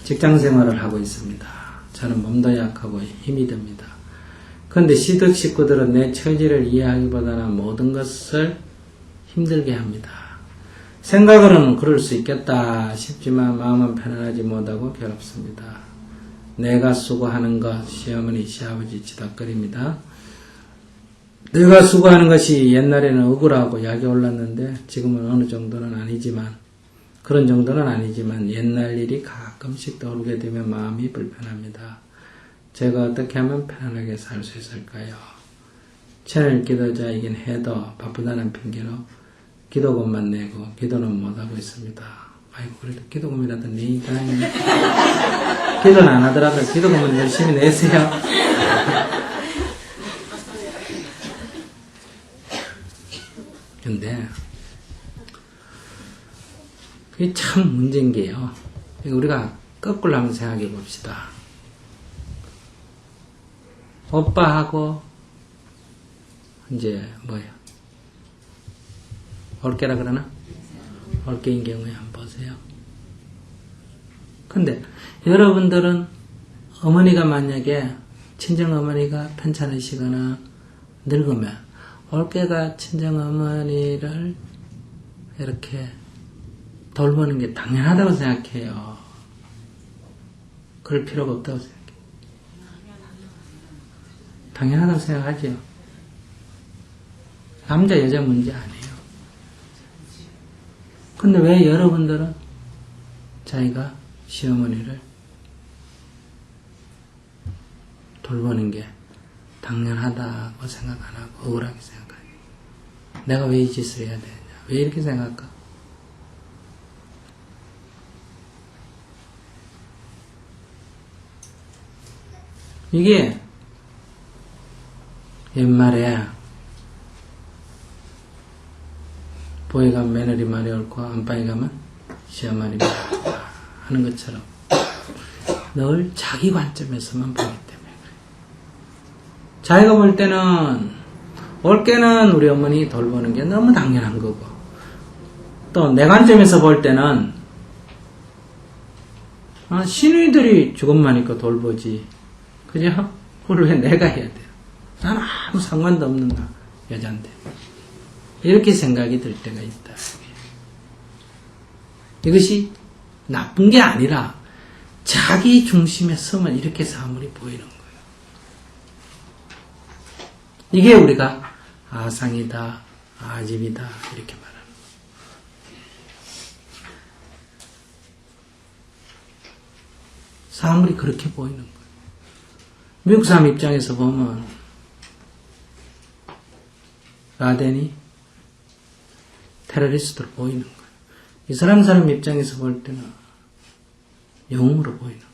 직장 생활을 하고 있습니다. 저는 몸도 약하고 힘이 듭니다. 그런데 시댁 식구들은 내 처지를 이해하기보다는 모든 것을 힘들게 합니다. 생각으로는 그럴 수 있겠다 싶지만 마음은 편안하지 못하고 괴롭습니다. 내가 수고하는 것, 시어머니, 시아버지 지닥거립니다. 내가 수고하는 것이 옛날에는 억울하고 약이 올랐는데 지금은 어느 정도는 아니지만 그런 정도는 아니지만 옛날 일이 가끔씩 떠오르게 되면 마음이 불편합니다. 제가 어떻게 하면 편안하게 살 수 있을까요? 채널 기도자이긴 해도 바쁘다는 핑계로 기도금만 내고 기도는 못하고 있습니다. 아이고 그래도 기도금이라도 내니까 기도는 안 하더라도 기도금은 열심히 내세요. 근데 그게 참 문제인 게요. 우리가 거꾸로 한번 생각해 봅시다. 오빠하고 이제 뭐예요? 올케라 그러나? 올케인 경우에 한번 보세요. 근데 여러분들은 어머니가 만약에 친정어머니가 편찮으시거나 늙으면 올케가 친정어머니를 이렇게 돌보는 게 당연하다고 생각해요. 그럴 필요가 없다고 생각해요. 당연하다고 생각하죠. 남자 여자 문제 아니에요. 근데 왜 여러분들은 자기가 시어머니를 돌보는 게 당연하다고 생각 안 하고 억울하게 생각해요. 내가 왜 이 짓을 해야 되냐? 왜 이렇게 생각할까? 이게 옛말에 보에 가면 며느리 말이 옳고 안방에 가면 시어머니 말이 옳다 하는 것처럼 늘 자기 관점에서만 보기 때문에 그래요. 자기가 볼 때는 올케는 우리 어머니 돌보는 게 너무 당연한 거고 또 내 관점에서 볼 때는 시누이들이 조금만 있고 돌보지 그죠? 그걸 왜 내가 해야 돼요? 나는 아무 상관도 없는 여잔데 이렇게 생각이 들 때가 있다. 이것이 나쁜 게 아니라 자기 중심에 서면 이렇게 사물이 보이는 거예요. 이게 우리가 아상이다, 아집이다 이렇게 말하는 거예요. 사물이 그렇게 보이는 거예요. 미국 사람 입장에서 보면 라덴이 테러리스트로 보이는 거예요. 이스라엘 사람 입장에서 볼 때는 영웅으로 보이는 거예요.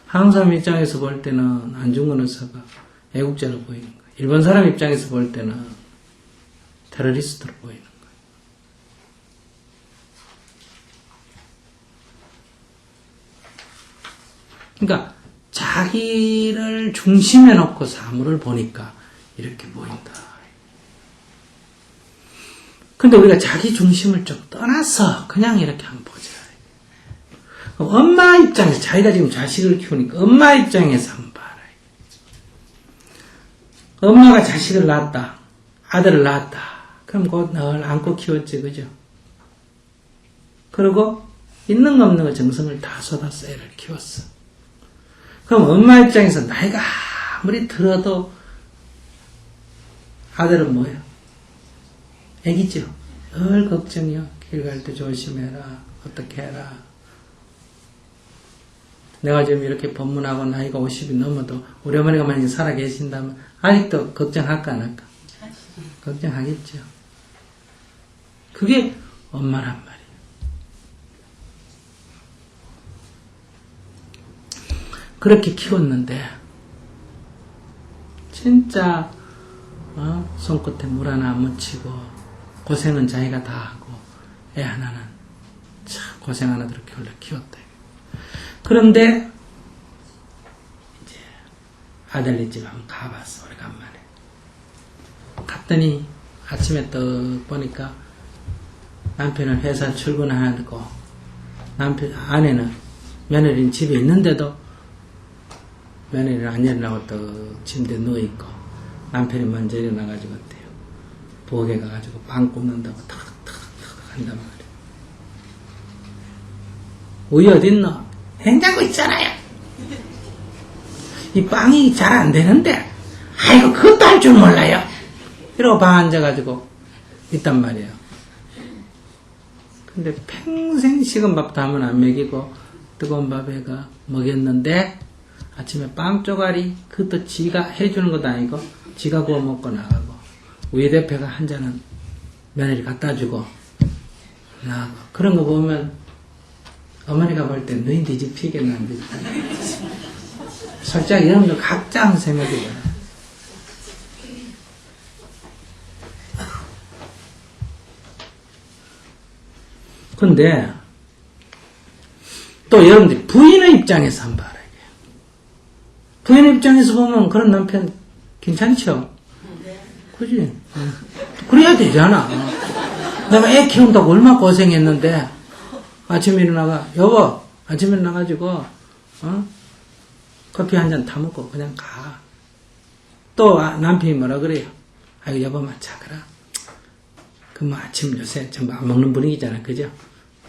한국 사람 입장에서 볼 때는 안중근 의사가 애국자로 보이는 거예요. 일본 사람 입장에서 볼 때는 테러리스트로 보이는 거예요. 그러니까 자기를 중심에 놓고 사물을 보니까 이렇게 보인다. 근데 우리가 자기 중심을 좀 떠나서 그냥 이렇게 한번 보자. 엄마 입장에서 자기가 지금 자식을 키우니까 엄마 입장에서 한번 봐라. 엄마가 자식을 낳았다. 아들을 낳았다. 그럼 곧 늘 안고 키웠지, 그죠? 그리고 있는 거 없는 거 정성을 다 쏟아서 애를 키웠어. 그럼 엄마 입장에서 나이가 아무리 들어도 아들은 뭐예요? 애기죠. 늘 걱정이요. 길 갈 때 조심해라. 어떻게 해라. 내가 지금 이렇게 법문하고 나이가 50이 넘어도 우리 어머니가 만약에 살아계신다면 아직도 걱정할까 안 할까? 걱정하겠죠. 그게 엄마란 말이에요. 그렇게 키웠는데 진짜 손끝에 물 하나 안 묻히고 고생은 자기가 다 하고 애 하나는 참 고생 하나 그렇게 원래 키웠다. 그런데 이제 아들네 집 한번 가봤어. 오래간만에 갔더니 아침에 떡 보니까 남편은 회사 출근하고 아내는 며느리는 집에 있는데도 며느리는 안 일어나고 또 침대에 누워있고 남편이 먼저 일어나가지고 어때요? 부엌에 가가지고 빵 굽는다고 탁탁탁 한단 말이에요. 우유 어딨노? 냉장고 있잖아요. 이 빵이 잘 안 되는데 아이고 그것도 할 줄 몰라요. 이러고 방 앉아가지고 있단 말이에요. 근데 평생 식은 밥도 하면 안 먹이고 뜨거운 밥에가 먹였는데 아침에 빵 쪼가리 그것도 지가 해주는 것도 아니고 지가 구워 먹고 나가고 우유 대패가 한 잔은 며느리 갖다 주고 나가고 그런 거 보면 어머니가 볼 때 너희 뒤집히겠나 안 뒤집히겠나. 솔직히 여러분들 각자 한 생각이거든요. 근데 또 여러분들이 부인의 입장에서 한번 봐라. 부인의 입장에서 보면 그런 남편 괜찮죠? 그지? 그래야 되잖아. 내가 애 키운다고 얼마나 고생했는데 아침에 일어나가 여보 아침에 일어나가지고 커피 한 잔 타먹고 그냥 가. 또 남편이 뭐라 그래요? 아이고 여보만 자거라. 그 뭐 아침 요새 전부 안 먹는 분위기잖아. 그죠?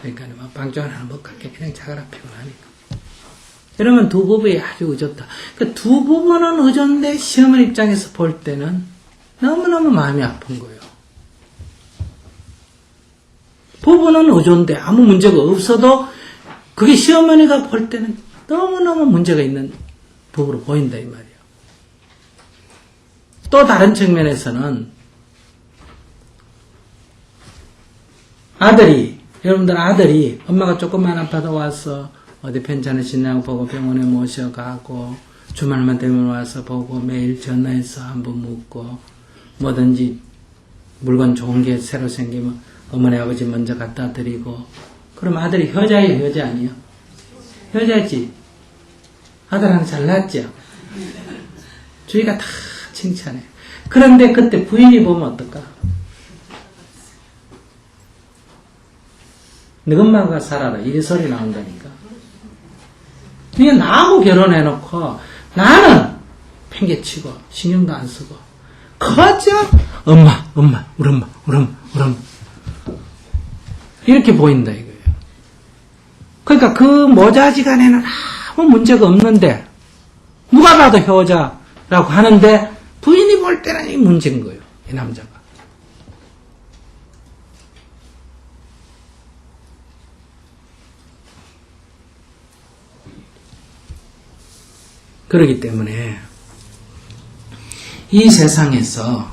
그러니까 뭐 빵조 하나 먹고 갈게. 그냥 자거라 피곤하니까. 이러면 두 부부에 아주 의젓다. 그 두 부부는 의존데 시어머니 입장에서 볼 때는 너무너무 마음이 아픈 거예요. 부부는 의존데 아무 문제가 없어도 그게 시어머니가 볼 때는 너무너무 문제가 있는 부부로 보인다 이 말이에요. 또 다른 측면에서는 여러분들 아들이 엄마가 조금만 아파도 와서 어디 괜찮으시냐고 보고 병원에 모셔가고 주말만 되면 와서 보고 매일 전화해서 한번 묻고 뭐든지 물건 좋은 게 새로 생기면 어머니 아버지 먼저 갖다 드리고 그럼 아들이 효자예요 효자 아니에요? 효자지. 아들한테 잘났죠? 주위가 다 칭찬해. 그런데 그때 부인이 보면 어떨까? 너 엄마가 살아라 이 소리 나온다니까. 그냥 나하고 결혼해놓고 나는 팽개치고 신경도 안 쓰고 거저 엄마 우리 엄마 이렇게 보인다 이거예요. 그러니까 그 모자지간에는 아무 문제가 없는데 누가 봐도 효자라고 하는데 부인이 볼 때는 이 문제인 거예요. 이 남자가. 그렇기 때문에 이 세상에서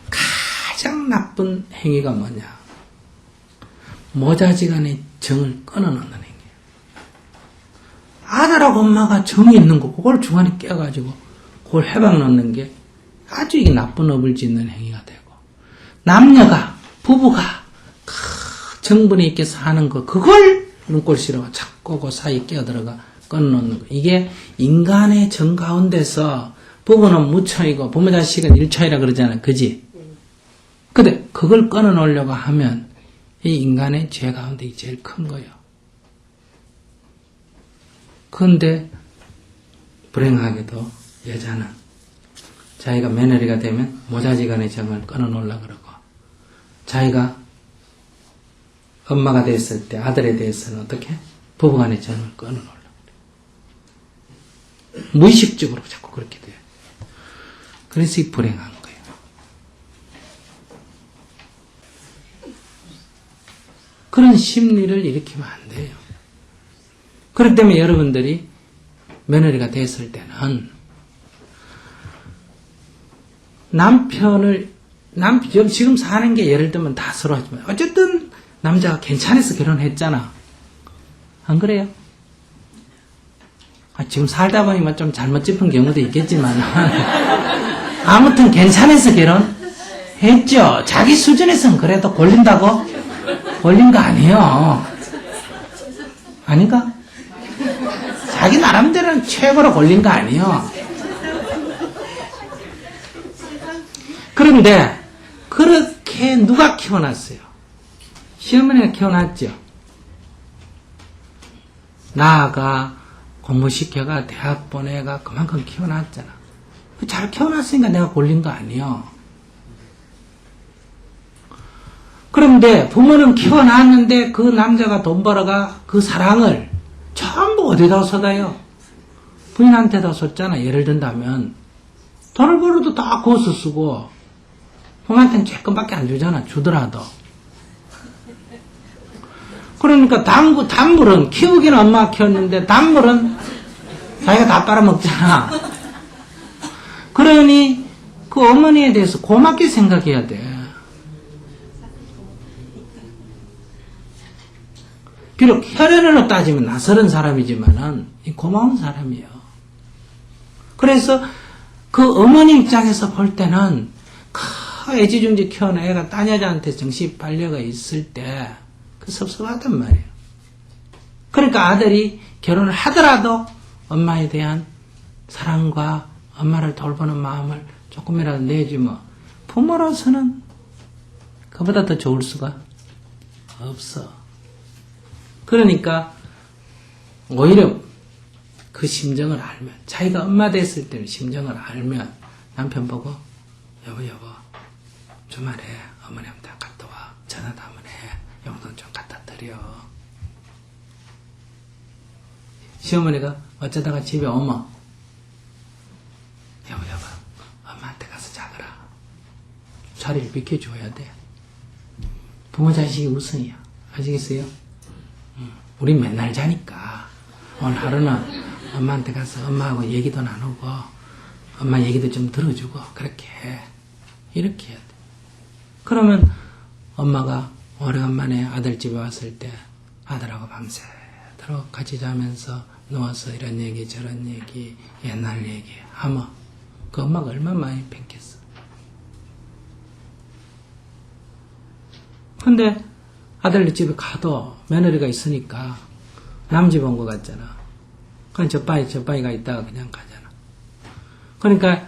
가장 나쁜 행위가 뭐냐? 모자지간의 정을 끊어놓는 행위예요. 아들하고 엄마가 정이 있는 거 그걸 중간에 껴가지고 그걸 해방 놓는 게 아주 이게 나쁜 업을 짓는 행위가 되고 남녀가 부부가 정분이 있게 사는 거 그걸 눈꼴시로 자꾸 그 사이 끼어들어가 끊어놓는 거. 이게 인간의 정 가운데서 부부는 무처이고 부모 자식은 일처이라 그러잖아요. 그지? 근데 그걸 끊어놓으려고 하면 이 인간의 죄 가운데 제일 큰 거예요. 그런데 불행하게도 여자는 자기가 며느리가 되면 모자지간의 정을 끊어놓으려고 그러고 자기가 엄마가 됐을 때 아들에 대해서는 어떻게? 부부간의 정을 끊어놓으려고 그래요. 무의식적으로 자꾸 그렇게 돼요. 그래서 이 불행한 거예요. 그런 심리를 일으키면 안 돼요. 그렇기 때문에 여러분들이 며느리가 됐을 때는 지금 사는 게 예를 들면 다 서로 하지만 어쨌든 남자가 괜찮아서 결혼했잖아. 안 그래요? 지금 살다 보니까 좀 잘못 짚은 경우도 있겠지만 아무튼 괜찮아서 결혼했죠. 자기 수준에서는 그래도 걸린다고? 걸린 거 아니에요. 아닌가? 자기 나름대로는 최고로 걸린 거 아니에요. 그런데 그렇게 누가 키워놨어요? 시어머니가 키워놨죠. 나아가 공부시켜가 대학 보내가 그만큼 키워놨잖아. 잘 키워놨으니까 내가 골린 거 아니요. 그런데 부모는 키워놨는데 그 남자가 돈 벌어가 그 사랑을 전부 어디다 쏟아요? 부인한테다 쏟잖아. 예를 든다면 돈을 벌어도 다 구워서 쓰고 부모한테는 조금밖에 안 주잖아. 주더라도. 그러니까 단물은 키우기는 엄마가 키웠는데 단물은 자기가 다 빨아먹잖아. 그러니 그 어머니에 대해서 고맙게 생각해야 돼. 비록 혈연으로 따지면 낯설은 사람이지만은 고마운 사람이에요. 그래서 그 어머니 입장에서 볼 때는 애지중지 키워놓은 애가 딴 여자한테 정신 빨려가 있을 때 그 섭섭하단 말이에요. 그러니까 아들이 결혼을 하더라도 엄마에 대한 사랑과 엄마를 돌보는 마음을 조금이라도 내지 뭐. 부모로서는 그보다 더 좋을 수가 없어. 그러니까 오히려 그 심정을 알면, 자기가 엄마 됐을 때는 심정을 알면 남편 보고 여보 주말에 어머니한테 갔다 와. 전화도 한번 해. 용돈 좀 갖다 드려. 시어머니가 어쩌다가 집에 오면 여보 엄마한테 가서 자거라. 자리를 비켜줘야 돼. 부모 자식이 우선이야. 아시겠어요? 우린 맨날 자니까 오늘 하루는 엄마한테 가서 엄마하고 얘기도 나누고 엄마 얘기도 좀 들어주고 그렇게 해. 이렇게 해야 돼. 그러면 엄마가 오래간만에 아들 집에 왔을 때 아들하고 밤새도록 같이 자면서 누워서 이런 얘기 저런 얘기 옛날 얘기 하면 그 엄마가 얼마나 많이 뺏겼어. 근데 아들 집에 가도 며느리가 있으니까 남 집 온 것 같잖아. 그럼 저 빠이가 있다가 그냥 가잖아. 그러니까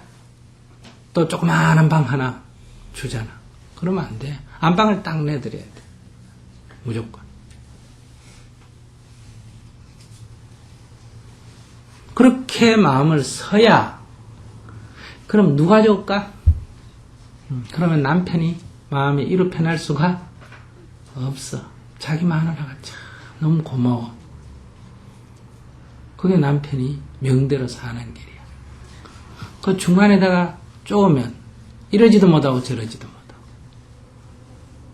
또 조그마한 방 하나 주잖아. 그러면 안 돼. 안방을 딱 내드려야 돼. 무조건. 그렇게 마음을 서야 그럼 누가 좋을까? 그러면 남편이 마음이 이루 편할 수가 없어. 자기 마누라가 참 너무 고마워. 그게 남편이 명대로 사는 길이야. 그 중간에다가 쪼으면 이러지도 못하고 저러지도 못하고.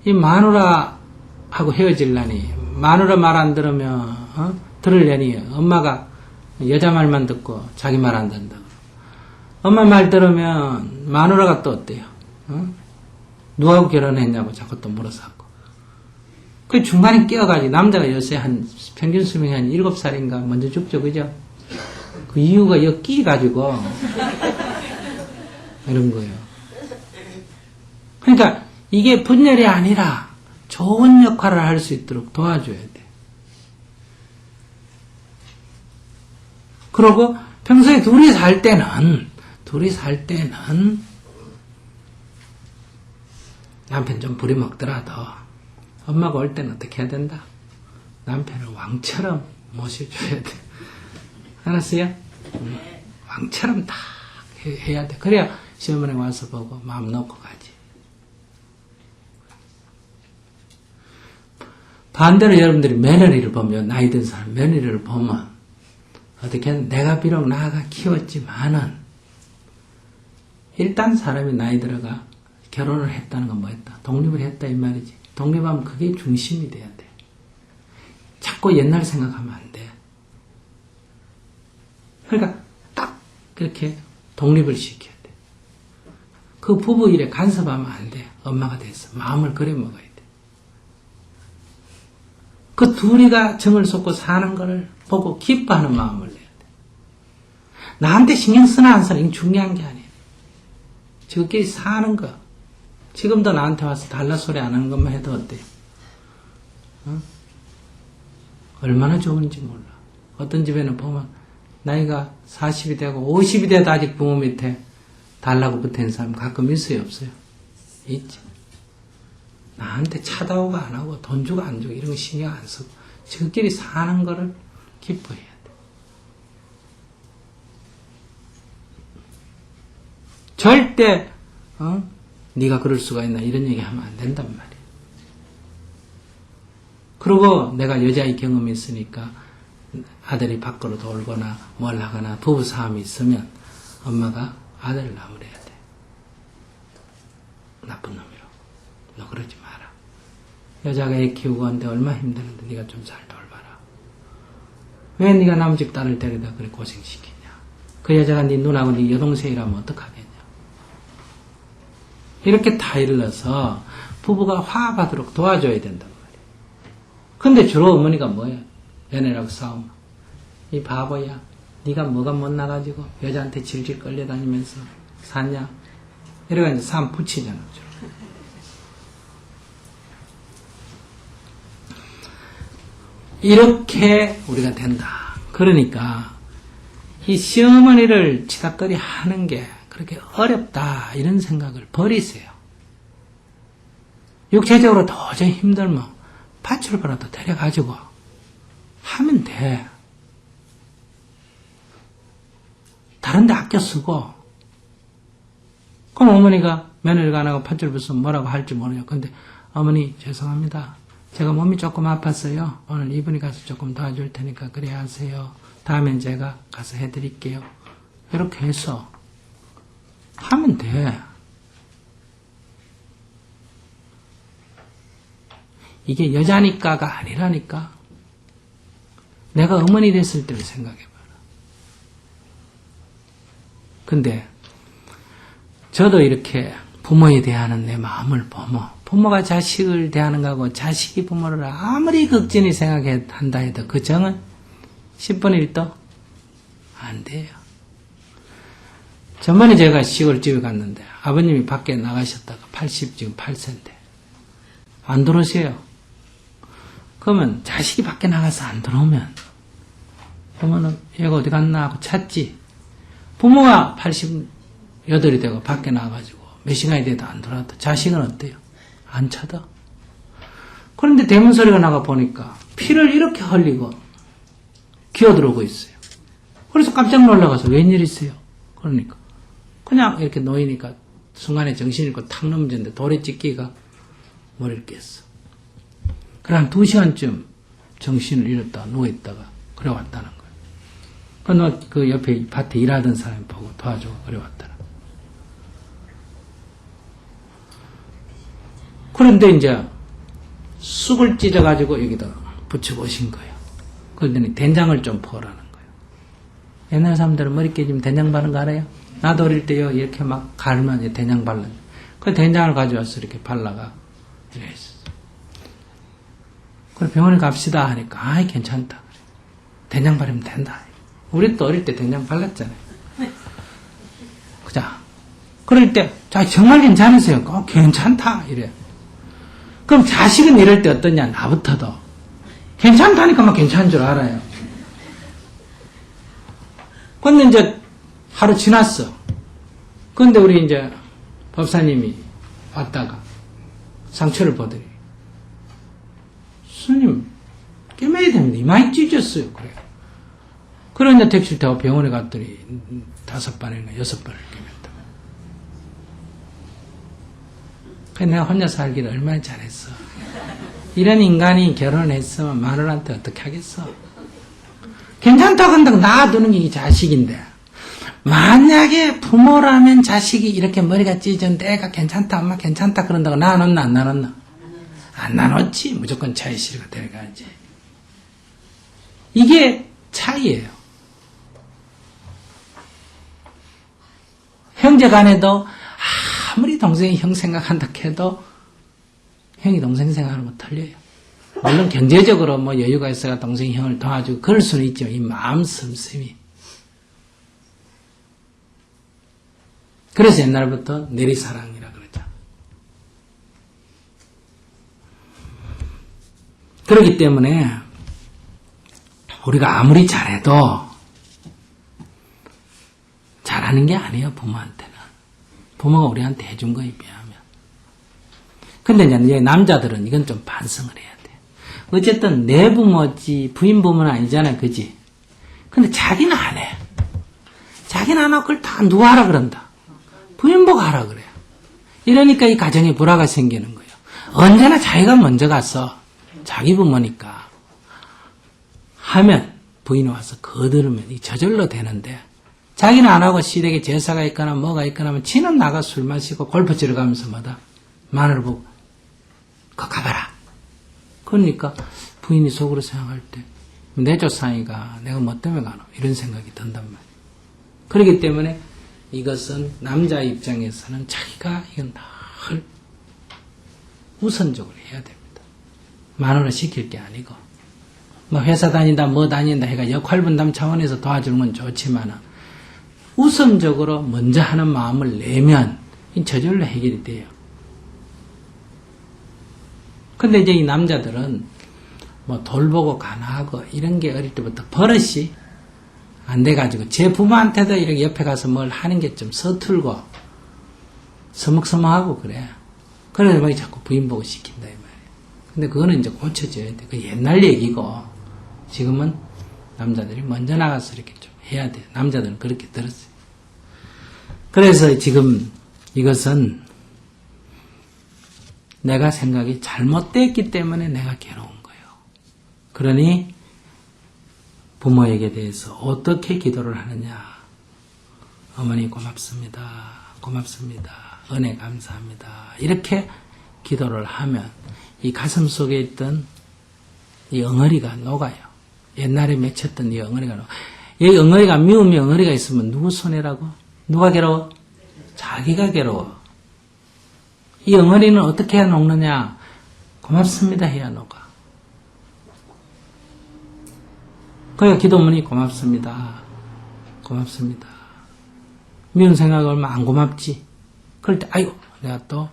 이 마누라하고 헤어질라니, 마누라 말 안 들으면 들으려니 엄마가 여자 말만 듣고 자기 말 안 듣는다고. 엄마 말 들으면 마누라가 또 어때요? 누구하고 결혼했냐고 자꾸 또 물어서고. 그 중간에 끼어가지고 남자가 요새 한 평균 수명이 한 7살인가 먼저 죽죠, 그죠? 그 이유가 여기 끼가지고 이런 거예요. 그러니까 이게 분열이 아니라 좋은 역할을 할 수 있도록 도와줘야 돼. 그러고 평소에 둘이 살 때는 남편 좀 부려먹더라도 엄마가 올 때는 어떻게 해야 된다? 남편을 왕처럼 모셔줘야 돼. 알았어요? 왕처럼 다 해야 돼. 그래야 시어머니 와서 보고 마음 놓고 가지. 반대로 여러분들이 며느리를 보면, 나이 든 사람 며느리를 보면 어떻게 하든 내가 비록 나아가 키웠지만은 일단 사람이 나이 들어가 결혼을 했다는 건 뭐였다? 독립을 했다 이 말이지. 독립하면 그게 중심이 돼야 돼. 자꾸 옛날 생각하면 안 돼. 그러니까 딱 그렇게 독립을 시켜야 돼. 그 부부 일에 간섭하면 안 돼. 엄마가 돼서 마음을 그래 먹어야 돼. 그 둘이가 정을 쏟고 사는 걸 보고 기뻐하는 마음을 내야 돼. 나한테 신경 쓰나 안 쓰나 이게 중요한 게 아니에요. 저끼리 사는 거. 지금도 나한테 와서 달라 소리 안 하는 것만 해도 어때요? 얼마나 좋은지 몰라. 어떤 집에는 보면 나이가 40이 되고 50이 돼도 아직 부모 밑에 달라고 붙은 사람 가끔 있어요, 없어요? 있지. 나한테 차다오고 안 하고 돈 주고 안 주고 이런 거 신경 안 쓰고 저끼리 사는 거를 기뻐해야 돼. 절대 네가 그럴 수가 있나 이런 얘기 하면 안 된단 말이야. 그리고 내가 여자의 경험이 있으니까 아들이 밖으로 돌거나 뭘 하거나 부부싸움이 있으면 엄마가 아들을 나무래야 돼. 나쁜 놈이라고. 너 그러지 마라. 여자가 애 키우고 하는데 얼마나 힘드는데 네가 좀 잘 돌봐라. 왜 네가 남집 딸을 데려다 그래 고생시키냐. 그 여자가 네 누나고 네 여동생이라면 어떡하겠냐. 이렇게 다 일러서 부부가 화합하도록 도와줘야 된단 말이에요. 근데 주로 어머니가 뭐예요? 연애라고 싸움. 이 바보야. 네가 뭐가 못나가지고 여자한테 질질 끌려다니면서 사냐? 이래가지고 싸움 붙이잖아. 주로. 이렇게 우리가 된다. 그러니까 이 시어머니를 치닥거리 하는 게 그렇게 어렵다 이런 생각을 버리세요. 육체적으로 도저히 힘들면 밭출보라도 데려가지고 하면 돼. 다른 데 아껴 쓰고. 그럼 어머니가 며느리가 안 하고 팥줄 쓰면 뭐라고 할지 모르요. 근데 어머니 죄송합니다. 제가 몸이 조금 아팠어요. 오늘 이분이 가서 조금 도와줄 테니까 그래 하세요. 다음엔 제가 가서 해드릴게요. 이렇게 해서 하면 돼. 이게 여자니까가 아니라니까. 내가 어머니 됐을 때를 생각해봐라. 근데 저도 이렇게 부모에 대하는 내 마음을 보면 부모가 자식을 대하는 거하고 자식이 부모를 아무리 극진히 생각한다 해도 그 정은 10분의 1도 안 돼요. 전번에 제가 시골집에 갔는데 아버님이 밖에 나가셨다가 지금 8세인데 안 들어오세요. 그러면 자식이 밖에 나가서 안 들어오면 부모는 얘가 어디 갔나 하고 찾지. 부모가 88이 되고 밖에 나가가지고 몇 시간이 돼도 안 들어와도 자식은 어때요? 안 찾아. 그런데 대문 소리가 나가 보니까 피를 이렇게 흘리고 기어들어오고 있어요. 그래서 깜짝 놀라가서 웬일이세요? 그러니까 그냥 이렇게 놓이니까 순간에 정신이 잃고 탁 넘어졌는데 돌에 찢기가 머리를 깼어. 그래 한 2시간쯤 정신을 잃었다가 누워있다가 그래 왔다는 거예요. 그 옆에 밭에 일하던 사람이 보고 도와주고 그래 왔더라. 그런데 이제 쑥을 찢어가지고 여기다 붙여보신 거예요. 그러더니 된장을 좀 퍼라는 거예요. 옛날 사람들은 머리 깨지면 된장 바른 거 알아요? 나도 어릴 때요 이렇게 막 갈면 된장 발라. 그 된장을 가져와서 이렇게 발라가 이래 했어. 그래 병원에 갑시다 하니까 아이 괜찮다. 그래. 된장 바르면 된다. 우리 또 어릴 때 된장 발랐잖아요. 그자. 그럴 때 자 정말 괜찮으세요? 괜찮다 이래. 그럼 자식은 이럴 때 어떠냐? 나부터도 괜찮다니까 막 괜찮은 줄 알아요. 근데 이제 하루 지났어. 근데 우리 이제 법사님이 왔다가 상처를 보더니 스님 깨매야 됩니다. 이마에 찢었어요. 그래요. 그래 이제 택시를 타고 병원에 갔더니 5번인가 6번을 깨맸다. 그래 내가 혼자 살기를 얼마나 잘했어. 이런 인간이 결혼했으면 마누라한테 어떻게 하겠어. 괜찮다고 한다고 놔두는 게 자식인데 만약에 부모라면 자식이 이렇게 머리가 찢어졌는데 애가 괜찮다 엄마 괜찮다 그런다고 나눴나 안 나눴나? 안 나눴지. 무조건 자의실가 데려가야지. 이게 차이예요. 형제 간에도 아무리 동생이 형 생각한다 해도 형이 동생 생각하는 거 틀려요. 물론 경제적으로 뭐 여유가 있어야 동생이 형을 도와주고 그럴 수는 있지만 이 마음 씀씀이. 그래서 옛날부터 내리사랑이라 그러죠. 그렇기 때문에 우리가 아무리 잘해도 잘하는 게 아니에요. 부모한테는. 부모가 우리한테 해준 거에 비하면. 근데 이제 남자들은 이건 좀 반성을 해야 돼. 어쨌든 내 부모지 부인 부모는 아니잖아, 그지? 근데 자기는 안 해. 자기는 안 하고 그걸 다 누가 하라 그런다. 부인보고 하라 그래요. 이러니까 이 가정에 불화가 생기는 거예요. 언제나 자기가 먼저 가서 자기 부모니까 하면 부인이 와서 거들으면 이 저절로 되는데 자기는 안 하고 시댁에 제사가 있거나 뭐가 있거나 하면 지는 나가 술 마시고 골프 치러 가면서 뭐다 마늘 보고 그거 가봐라. 그러니까 부인이 속으로 생각할 때 내 조상이가 내가 뭐 때문에 가노 이런 생각이 든단 말이에요. 그렇기 때문에 이것은 남자 입장에서는 자기가 이건 늘 우선적으로 해야 됩니다. 마누라 시킬 게 아니고 뭐 회사 다닌다 뭐 다닌다 해가 역할 분담 차원에서 도와주는 건 좋지만 우선적으로 먼저 하는 마음을 내면 저절로 해결이 돼요. 근데 이제 이 남자들은 뭐 돌보고 간하고 이런 게 어릴 때부터 버릇이 안 돼가지고 제 부모한테도 이렇게 옆에 가서 뭘 하는 게 좀 서툴고 서먹서먹하고 그래. 그래서 막 자꾸 부인 보고 시킨다 이 말이에요. 근데 그거는 이제 고쳐져야 돼. 그 옛날 얘기고 지금은 남자들이 먼저 나가서 이렇게 좀 해야 돼. 남자들은 그렇게 들었어요. 그래서 지금 이것은 내가 생각이 잘못됐기 때문에 내가 괴로운 거예요. 그러니 부모에게 대해서 어떻게 기도를 하느냐. 어머니 고맙습니다. 고맙습니다. 은혜 감사합니다. 이렇게 기도를 하면 이 가슴 속에 있던 이 엉어리가 녹아요. 옛날에 맺혔던 이 엉어리가 녹아요. 이 엉어리가 미움이 엉어리가 있으면 누구 손해라고? 누가 괴로워? 자기가 괴로워. 이 엉어리는 어떻게 해야 녹느냐? 고맙습니다 해야 녹아. 그러니까 기도문이 고맙습니다. 고맙습니다. 미운 생각을 하면 안 고맙지. 그럴 때 아이고 내가 또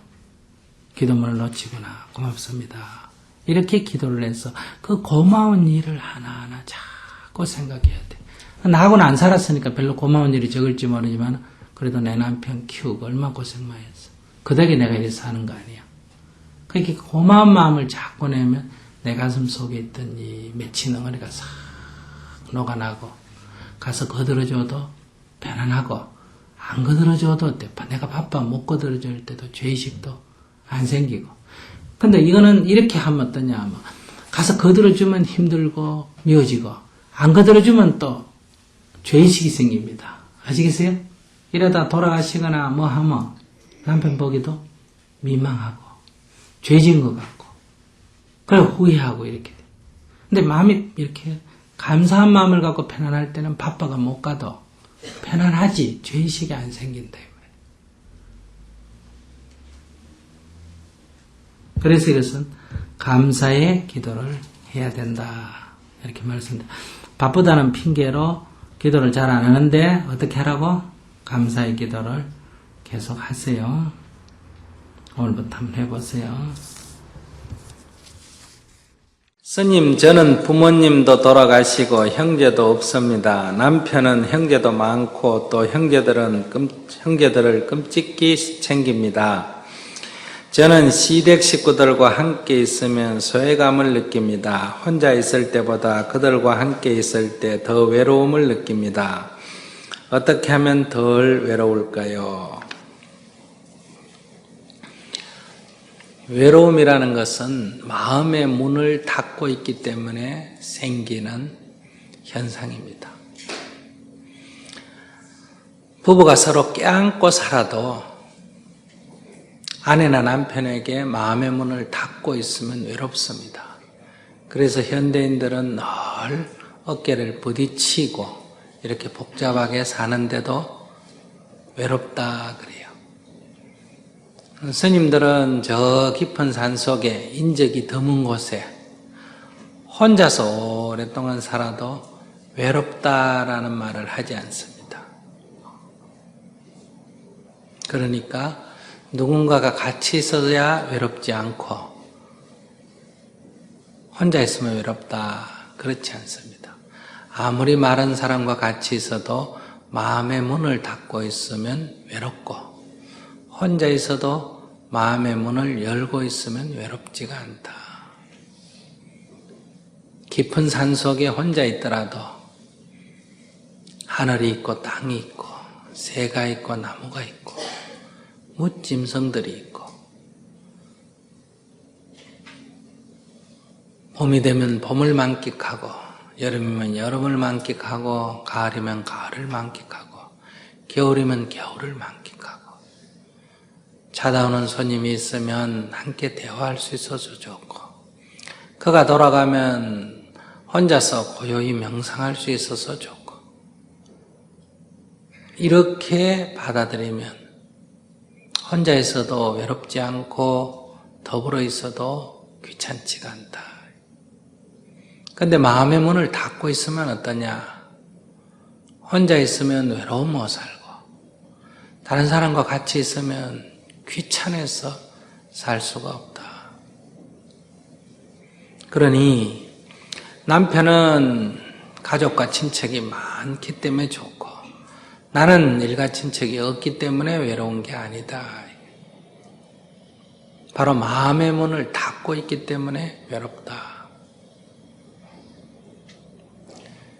기도문을 놓치구나. 고맙습니다. 이렇게 기도를 해서 그 고마운 일을 하나하나 자꾸 생각해야 돼. 나하고는 안 살았으니까 별로 고마운 일이 적을지 모르지만 그래도 내 남편 키우고 얼마나 고생 많이 했어. 그 덕에 내가 이래서 사는 거 아니야. 그렇게 고마운 마음을 자꾸 내면 내 가슴 속에 있던 이 맺힌 엉어리가 싹 녹아나고 가서 거들어줘도 편안하고 안 거들어줘도 내가 바빠 못 거들어줄 때도 죄의식도 안 생기고. 근데 이거는 이렇게 하면 어떠냐 하면 가서 거들어주면 힘들고 미워지고 안 거들어주면 또 죄의식이 생깁니다. 아시겠어요? 이러다 돌아가시거나 뭐 하면 남편 보기도 민망하고 죄진 것 같고 그래 후회하고 이렇게 돼. 근데 마음이 이렇게 감사한 마음을 갖고 편안할 때는 바빠가 못 가도 편안하지 죄의식이 안 생긴다. 그래서 이것은 감사의 기도를 해야 된다. 이렇게 말씀드립니다. 바쁘다는 핑계로 기도를 잘 안 하는데 어떻게 하라고? 감사의 기도를 계속 하세요. 오늘부터 한번 해보세요. 스님, 저는 부모님도 돌아가시고 형제도 없습니다. 남편은 형제도 많고 또 형제들을 끔찍히 챙깁니다. 저는 시댁 식구들과 함께 있으면 소외감을 느낍니다. 혼자 있을 때보다 그들과 함께 있을 때 더 외로움을 느낍니다. 어떻게 하면 덜 외로울까요? 외로움이라는 것은 마음의 문을 닫고 있기 때문에 생기는 현상입니다. 부부가 서로 껴안고 살아도 아내나 남편에게 마음의 문을 닫고 있으면 외롭습니다. 그래서 현대인들은 늘 어깨를 부딪히고 이렇게 복잡하게 사는데도 외롭다 그래요. 스님들은 저 깊은 산속에 인적이 드문 곳에 혼자서 오랫동안 살아도 외롭다라는 말을 하지 않습니다. 그러니까 누군가가 같이 있어야 외롭지 않고 혼자 있으면 외롭다 그렇지 않습니다. 아무리 마른 사람과 같이 있어도 마음의 문을 닫고 있으면 외롭고 혼자 있어도 마음의 문을 열고 있으면 외롭지가 않다. 깊은 산 속에 혼자 있더라도 하늘이 있고 땅이 있고 새가 있고 나무가 있고 무짐승들이 있고 봄이 되면 봄을 만끽하고 여름이면 여름을 만끽하고 가을이면 가을을 만끽하고 겨울이면 겨울을 만끽하고 찾아오는 손님이 있으면 함께 대화할 수 있어서 좋고 그가 돌아가면 혼자서 고요히 명상할 수 있어서 좋고 이렇게 받아들이면 혼자 있어도 외롭지 않고 더불어 있어도 귀찮지가 않다. 근데 마음의 문을 닫고 있으면 어떠냐? 혼자 있으면 외로움 못 살고 다른 사람과 같이 있으면 귀찮아서 살 수가 없다. 그러니 남편은 가족과 친척이 많기 때문에 좋고 나는 일가 친척이 없기 때문에 외로운 게 아니다. 바로 마음의 문을 닫고 있기 때문에 외롭다.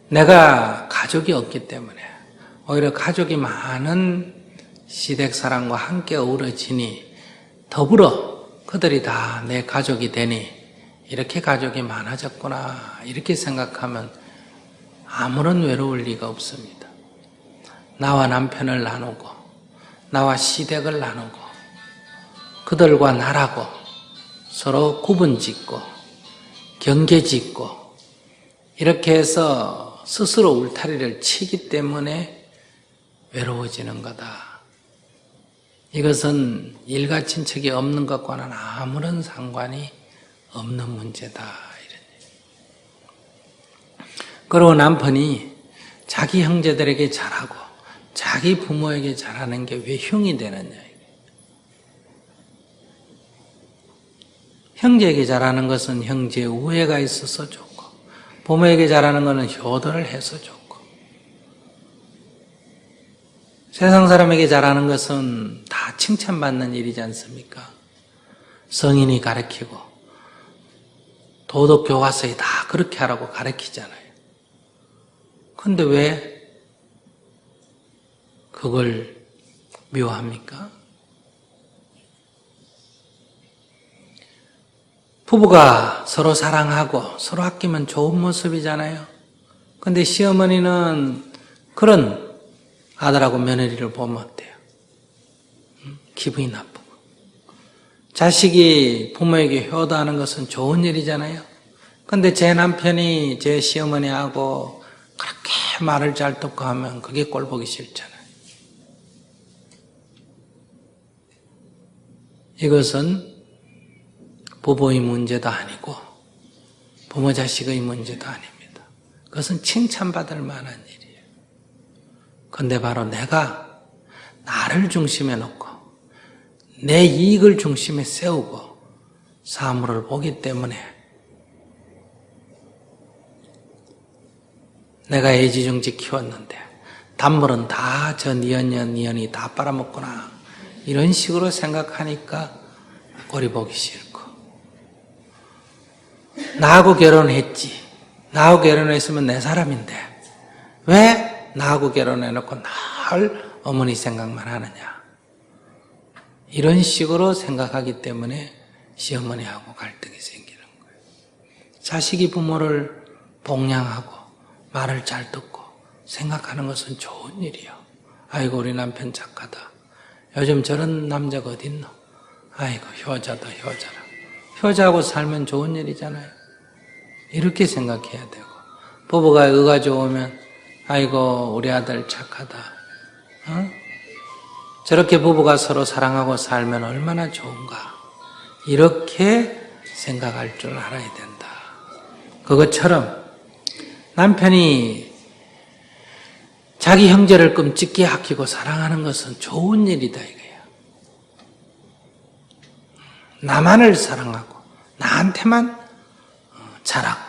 내가 가족이 없기 때문에 오히려 가족이 많은 시댁 사람과 함께 어우러지니 더불어 그들이 다 내 가족이 되니 이렇게 가족이 많아졌구나 이렇게 생각하면 아무런 외로울 리가 없습니다. 나와 남편을 나누고 나와 시댁을 나누고 그들과 나라고 서로 구분짓고 경계짓고 이렇게 해서 스스로 울타리를 치기 때문에 외로워지는 거다. 이것은 일가 친척이 없는 것과는 아무런 상관이 없는 문제다. 그리고 남편이 자기 형제들에게 잘하고 자기 부모에게 잘하는 게 왜 흉이 되느냐. 형제에게 잘하는 것은 형제의 우애가 있어서 좋고 부모에게 잘하는 것은 효도를 해서 좋고 세상 사람에게 잘하는 것은 다 칭찬받는 일이지 않습니까? 성인이 가르치고 도덕교과서에 다 그렇게 하라고 가르치잖아요. 근데 왜 그걸 미워합니까? 부부가 서로 사랑하고 서로 아끼면 좋은 모습이잖아요. 근데 시어머니는 그런 아들하고 며느리를 보면 어때요? 기분이 나쁘고. 자식이 부모에게 효도하는 것은 좋은 일이잖아요. 근데 제 남편이 제 시어머니하고 그렇게 말을 잘 듣고 하면 그게 꼴 보기 싫잖아요. 이것은 부부의 문제도 아니고 부모 자식의 문제도 아닙니다. 그것은 칭찬받을 만한 일이에요. 그런데 바로 내가 나를 중심에 놓고 내 이익을 중심에 세우고 사물을 보기 때문에 내가 애지중지 키웠는데 단물은 다 저 니언이 다 빨아먹구나 이런 식으로 생각하니까 꼴이 보기 싫고 나하고 결혼했지. 나하고 결혼했으면 내 사람인데 왜 나하고 결혼해놓고 날 어머니 생각만 하느냐. 이런 식으로 생각하기 때문에 시어머니하고 갈등이 생기는 거예요. 자식이 부모를 복양하고 말을 잘 듣고 생각하는 것은 좋은 일이요. 아이고 우리 남편 착하다. 요즘 저런 남자가 어딨노? 아이고 효자다 효자라. 효자하고 살면 좋은 일이잖아요. 이렇게 생각해야 되고 부부가 의가 좋으면 아이고 우리 아들 착하다. 저렇게 부부가 서로 사랑하고 살면 얼마나 좋은가. 이렇게 생각할 줄 알아야 된다. 그것처럼 남편이 자기 형제를 끔찍히 아끼고 사랑하는 것은 좋은 일이다 이거예요. 나만을 사랑하고 나한테만 잘하고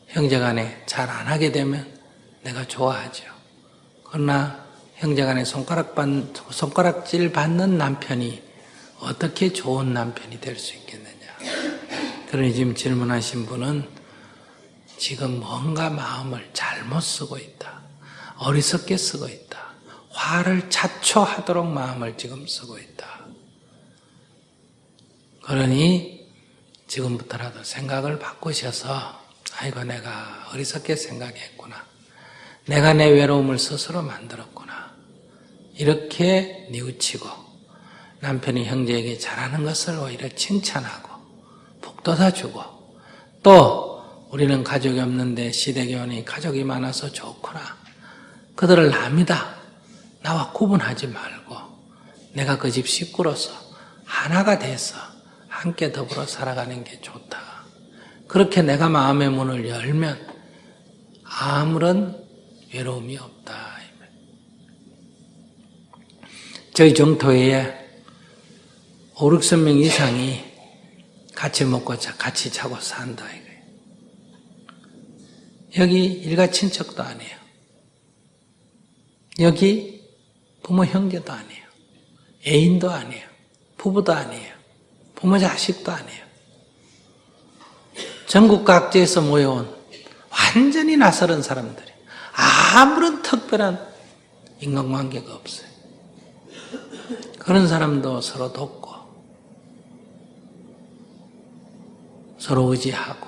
형제간에 잘 안 하게 되면 내가 좋아하죠. 그러나 형제간에 손가락질 받는 남편이 어떻게 좋은 남편이 될 수 있겠느냐. 그러니 지금 질문하신 분은 지금 뭔가 마음을 잘못 쓰고 있다. 어리석게 쓰고 있다. 화를 자초하도록 마음을 지금 쓰고 있다. 그러니 지금부터라도 생각을 바꾸셔서 아이고 내가 어리석게 생각했구나. 내가 내 외로움을 스스로 만들었구나. 이렇게 뉘우치고 남편이 형제에게 잘하는 것을 오히려 칭찬하고 북돋아주고 또 우리는 가족이 없는데 시댁에 오니 가족이 많아서 좋구나. 그들을 남이다. 나와 구분하지 말고 내가 그 집 식구로서 하나가 돼서 함께 더불어 살아가는 게 좋다. 그렇게 내가 마음의 문을 열면 아무런 외로움이 없다. 저희 종토에 5, 6명 이상이 같이 먹고 같이 자고 산다. 이거예요. 여기 일가 친척도 아니에요. 여기 부모 형제도 아니에요. 애인도 아니에요. 부부도 아니에요. 부모 자식도 아니에요. 전국 각지에서 모여온 완전히 낯설은 사람들이 아무런 특별한 인간관계가 없어요. 그런 사람도 서로 돕고 서로 의지하고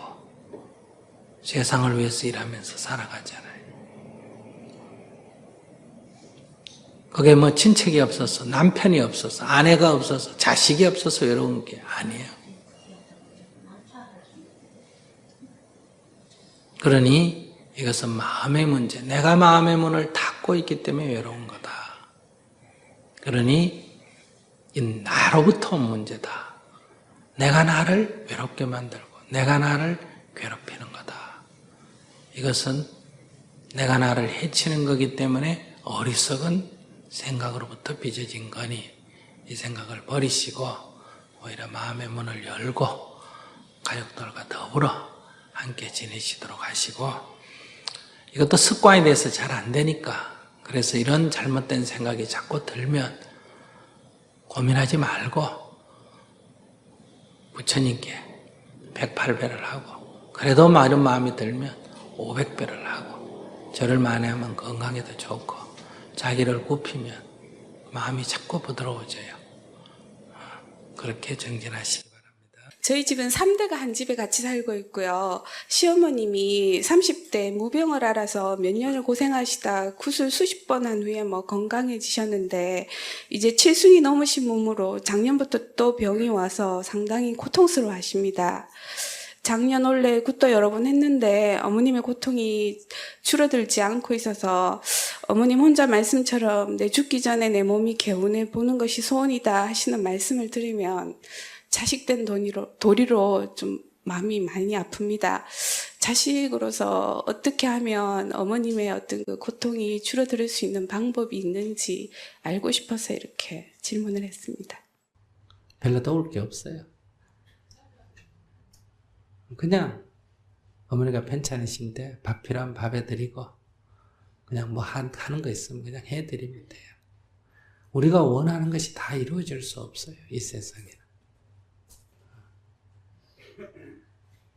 세상을 위해서 일하면서 살아가잖아요. 그게 뭐 친척이 없어서 남편이 없어서 아내가 없어서 자식이 없어서 외로운 게 아니에요. 그러니 이것은 마음의 문제, 내가 마음의 문을 닫고 있기 때문에 외로운 거다. 그러니 이 나로부터 온 문제다. 내가 나를 외롭게 만들고 내가 나를 괴롭히는 거다. 이것은 내가 나를 해치는 거기 때문에 어리석은 생각으로부터 빚어진 거니 이 생각을 버리시고 오히려 마음의 문을 열고 가족들과 더불어 함께 지내시도록 하시고 이것도 습관이 돼서 잘 안 되니까 그래서 이런 잘못된 생각이 자꾸 들면 고민하지 말고 부처님께 108배를 하고 그래도 이런 마음이 들면 500배를 하고 저를 만회하면 건강에도 좋고 자기를 굽히면 마음이 자꾸 부드러워져요. 그렇게 정진하시기 바랍니다. 저희 집은 3대가 한 집에 같이 살고 있고요. 시어머님이 30대 무병을 앓아서 몇 년을 고생하시다 구술 수십 번 한 후에 건강해지셨는데 이제 칠순이 넘으신 몸으로 작년부터 또 병이 와서 상당히 고통스러워 하십니다. 작년 원래 굿도 여러 번 했는데 어머님의 고통이 줄어들지 않고 있어서 어머님 혼자 말씀처럼 내 죽기 전에 내 몸이 개운해 보는 것이 소원이다 하시는 말씀을 들으면 자식된 도리로 좀 마음이 많이 아픕니다. 자식으로서 어떻게 하면 어머님의 어떤 그 고통이 줄어들 수 있는 방법이 있는지 알고 싶어서 이렇게 질문을 했습니다. 별로 떠올 게 없어요. 그냥 어머니가 편찮으신데 밥 필요하면 밥 해드리고 그냥 뭐 하는 거 있으면 그냥 해드리면 돼요. 우리가 원하는 것이 다 이루어질 수 없어요. 이 세상에는.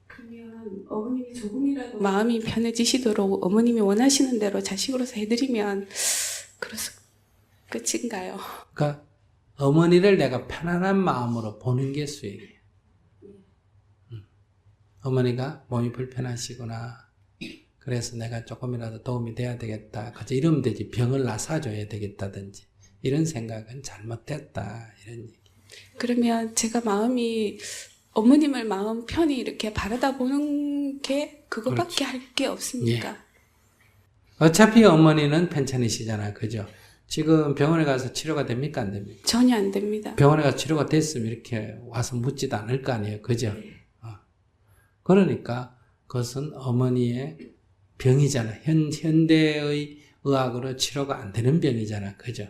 그러면 어머님이 조금이라도 마음이 편해지시도록 어머님이 원하시는 대로 자식으로서 해드리면 그래서 끝인가요? 그러니까 어머니를 내가 편안한 마음으로 보는 게 수행이에요. 어머니가 몸이 불편하시구나. 그래서 내가 조금이라도 도움이 돼야 되겠다. 그저 이러면 되지. 병을 나사줘야 되겠다든지. 이런 생각은 잘못됐다. 이런 얘기. 그러면 제가 마음이 어머님을 마음 편히 이렇게 바라다 보는 게 그거밖에 그렇죠. 할 게 없습니까? 예. 어차피 어머니는 편찮으시잖아. 그죠? 지금 병원에 가서 치료가 됩니까? 안 됩니까? 전혀 안 됩니다. 병원에 가서 치료가 됐으면 이렇게 와서 묻지도 않을 거 아니에요. 그죠? 그러니까 그것은 어머니의 병이잖아. 현대의 의학으로 치료가 안 되는 병이잖아. 그죠?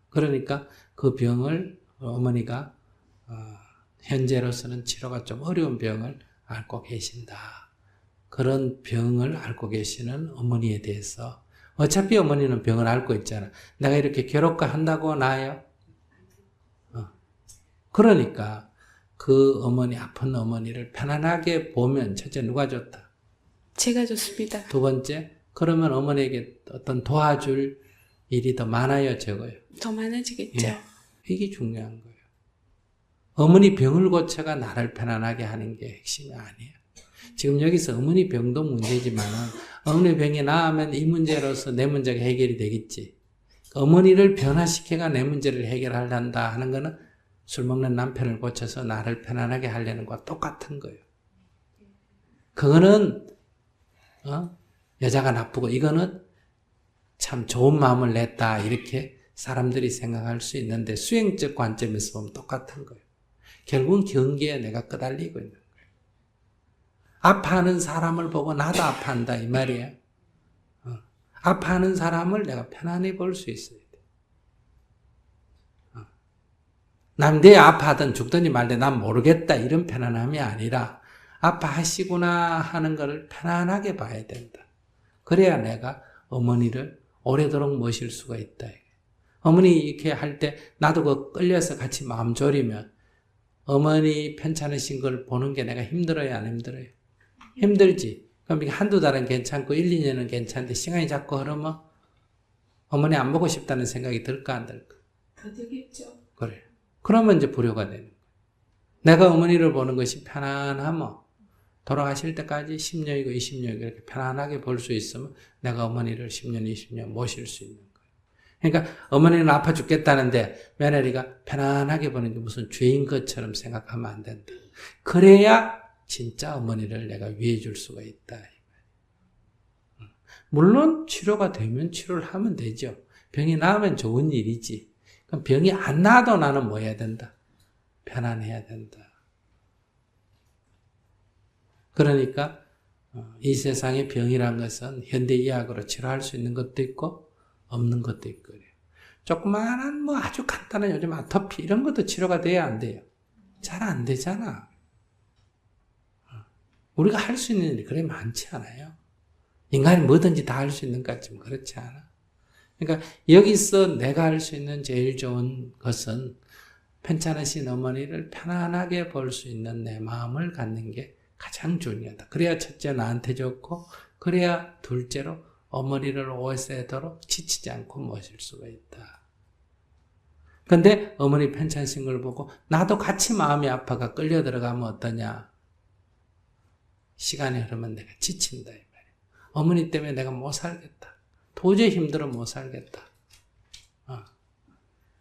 그러니까 그 병을 어머니가 현재로서는 치료가 좀 어려운 병을 앓고 계신다. 그런 병을 앓고 계시는 어머니에 대해서 어차피 어머니는 병을 앓고 있잖아. 내가 이렇게 괴롭게 한다고 나아요? 그러니까 그 어머니, 아픈 어머니를 편안하게 보면 첫째 누가 좋다? 제가 좋습니다. 두 번째, 그러면 어머니에게 어떤 도와줄 일이 더 많아요, 적어요? 더 많아지겠죠. 예. 이게 중요한 거예요. 어머니 병을 고쳐가 나를 편안하게 하는 게 핵심이 아니에요. 지금 여기서 어머니 병도 문제지만은 어머니 병이 나으면 이 문제로서 내 문제가 해결이 되겠지. 어머니를 변화시켜가 내 문제를 해결하려한다 하는 거는 술 먹는 남편을 고쳐서 나를 편안하게 하려는 것과 똑같은 거예요. 그거는 여자가 나쁘고 이거는 참 좋은 마음을 냈다 이렇게 사람들이 생각할 수 있는데 수행적 관점에서 보면 똑같은 거예요. 결국은 경계에 내가 끄달리고 있는 거예요. 아파하는 사람을 보고 나도 아파한다 이 말이에요. 아파하는 사람을 내가 편안히 볼 수 있어야 돼. 내 아파하든 죽든지 말든 난 모르겠다 이런 편안함이 아니라 아파하시구나 하는 것을 편안하게 봐야 된다. 그래야 내가 어머니를 오래도록 모실 수가 있다. 어머니 이렇게 할 때 나도 그 끌려서 같이 마음 졸이면 어머니 편찮으신 걸 보는 게 내가 힘들어요, 안 힘들어요? 힘들지. 그럼 이게 한두 달은 괜찮고 1, 2년은 괜찮은데 시간이 자꾸 흐르면 어머니 안 보고 싶다는 생각이 들까 안 들까? 더 들겠죠. 그래. 그러면 이제 불효가 되는 거야. 내가 어머니를 보는 것이 편안하면 돌아가실 때까지 10년이고 20년이고 이렇게 편안하게 볼 수 있으면 내가 어머니를 10년, 20년 모실 수 있는 거예요. 그러니까 어머니는 아파 죽겠다는데 며느리가 편안하게 보는 게 무슨 죄인 것처럼 생각하면 안 된다. 그래야 진짜 어머니를 내가 위해 줄 수가 있다. 물론 치료가 되면 치료를 하면 되죠. 병이 나으면 좋은 일이지. 그럼 병이 안 나도 나는 뭐 해야 된다? 편안해야 된다. 그러니까 이 세상의 병이란 것은 현대의학으로 치료할 수 있는 것도 있고 없는 것도 있고 그래요. 조그마한 뭐 아주 간단한 요즘 아토피 이런 것도 치료가 돼야 안 돼요. 잘 안 되잖아. 우리가 할 수 있는 일이 그렇게 많지 않아요. 인간이 뭐든지 다 할 수 있는 것 같지만 그렇지 않아. 그러니까 여기서 내가 할 수 있는 제일 좋은 것은 편찮으신 어머니를 편안하게 볼 수 있는 내 마음을 갖는 게 가장 중요하다. 그래야 첫째 나한테 좋고 그래야 둘째로 어머니를 오래도록 지치지 않고 모실 수가 있다. 근데 어머니 편찮으신 걸 보고 나도 같이 마음이 아파가 끌려 들어가면 어떠냐? 시간이 흐르면 내가 지친다 이 말이야. 어머니 때문에 내가 못 살겠다. 도저히 힘들어 못 살겠다.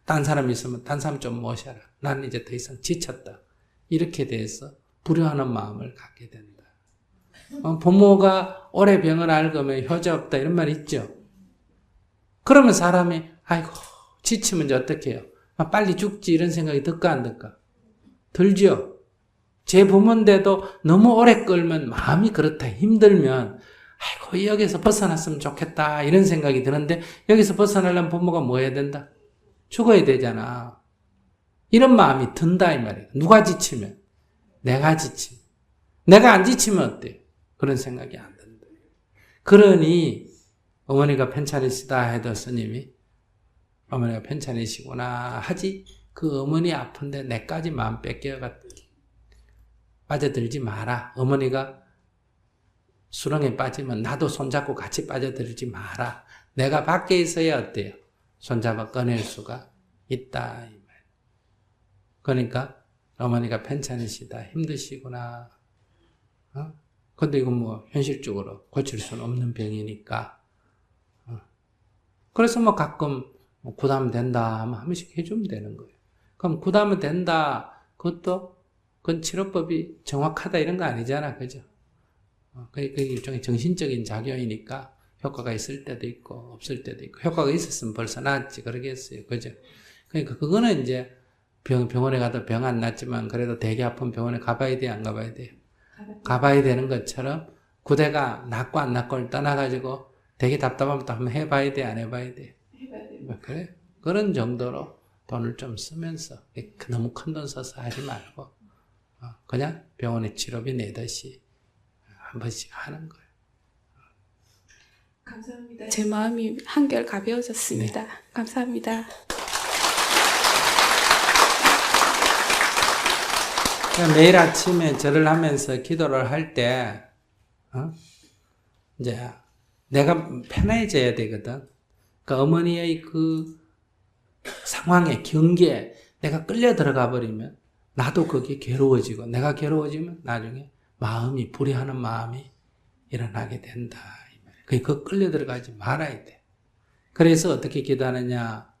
딴 사람 있으면 딴 사람 좀 모셔라. 나는 이제 더 이상 지쳤다. 이렇게 돼서 불효하는 마음을 갖게 된다. 부모가 오래 병을 앓으면 효자 없다 이런 말 있죠. 그러면 사람이 아이고 지치면 이제 어떻게 해요? 빨리 죽지 이런 생각이 들까 안 들까? 들죠. 제 부모인데도 너무 오래 끌면 마음이 그렇다 힘들면 아이고 여기서 벗어났으면 좋겠다 이런 생각이 드는데 여기서 벗어나려면 부모가 뭐 해야 된다? 죽어야 되잖아. 이런 마음이 든다 이 말이에요. 누가 지치면? 내가 지치면. 내가 안 지치면 어때요? 그런 생각이 안 든다. 그러니 어머니가 편찮으시다 해도 스님이 어머니가 편찮으시구나 하지 그 어머니 아픈데 내까지 마음 뺏겨가 빠져들지 마라. 어머니가 수렁에 빠지면 나도 손잡고 같이 빠져들지 마라. 내가 밖에 있어야 어때요? 손잡아 꺼낼 수가 있다. 그러니까 어머니가 편찮으시다. 힘드시구나. 근데 이건 뭐 현실적으로 고칠 수는 없는 병이니까. 그래서 뭐 가끔 부담된다 하면 한 번씩 해주면 되는 거예요. 그럼 부담은 된다. 그건 치료법이 정확하다 이런 거 아니잖아. 그죠? 그게 일종의 정신적인 작용이니까 효과가 있을 때도 있고 없을 때도 있고 효과가 있었으면 벌써 나았지 그러겠어요. 그죠? 그러니까 그거는 이제 병원에 가도 병 안 낫지만 그래도 되게 아픈 병원에 가봐야 돼, 안 가봐야 돼요? 가봐야 되는 것처럼 구대가 낫고 안 낫고를 떠나가지고 되게 답답하면 또 한번 해봐야 돼, 안 해봐야 돼? 해봐야 돼. 그래? 그런 정도로 돈을 좀 쓰면서 너무 큰 돈 써서 하지 말고 그냥 병원에 치료비 내듯이 한 번씩 하는 거예요. 감사합니다. 제 마음이 한결 가벼워졌습니다. 네. 감사합니다. 매일 아침에 절을 하면서 기도를 할 때 이제 내가 편해져야 되거든. 그러니까 어머니의 그 상황에, 경계에 내가 끌려 들어가 버리면 나도 그게 괴로워지고, 내가 괴로워지면 나중에 마음이, 불의하는 마음이 일어나게 된다. 그 끌려 들어가지 말아야 돼. 그래서 어떻게 기도하느냐?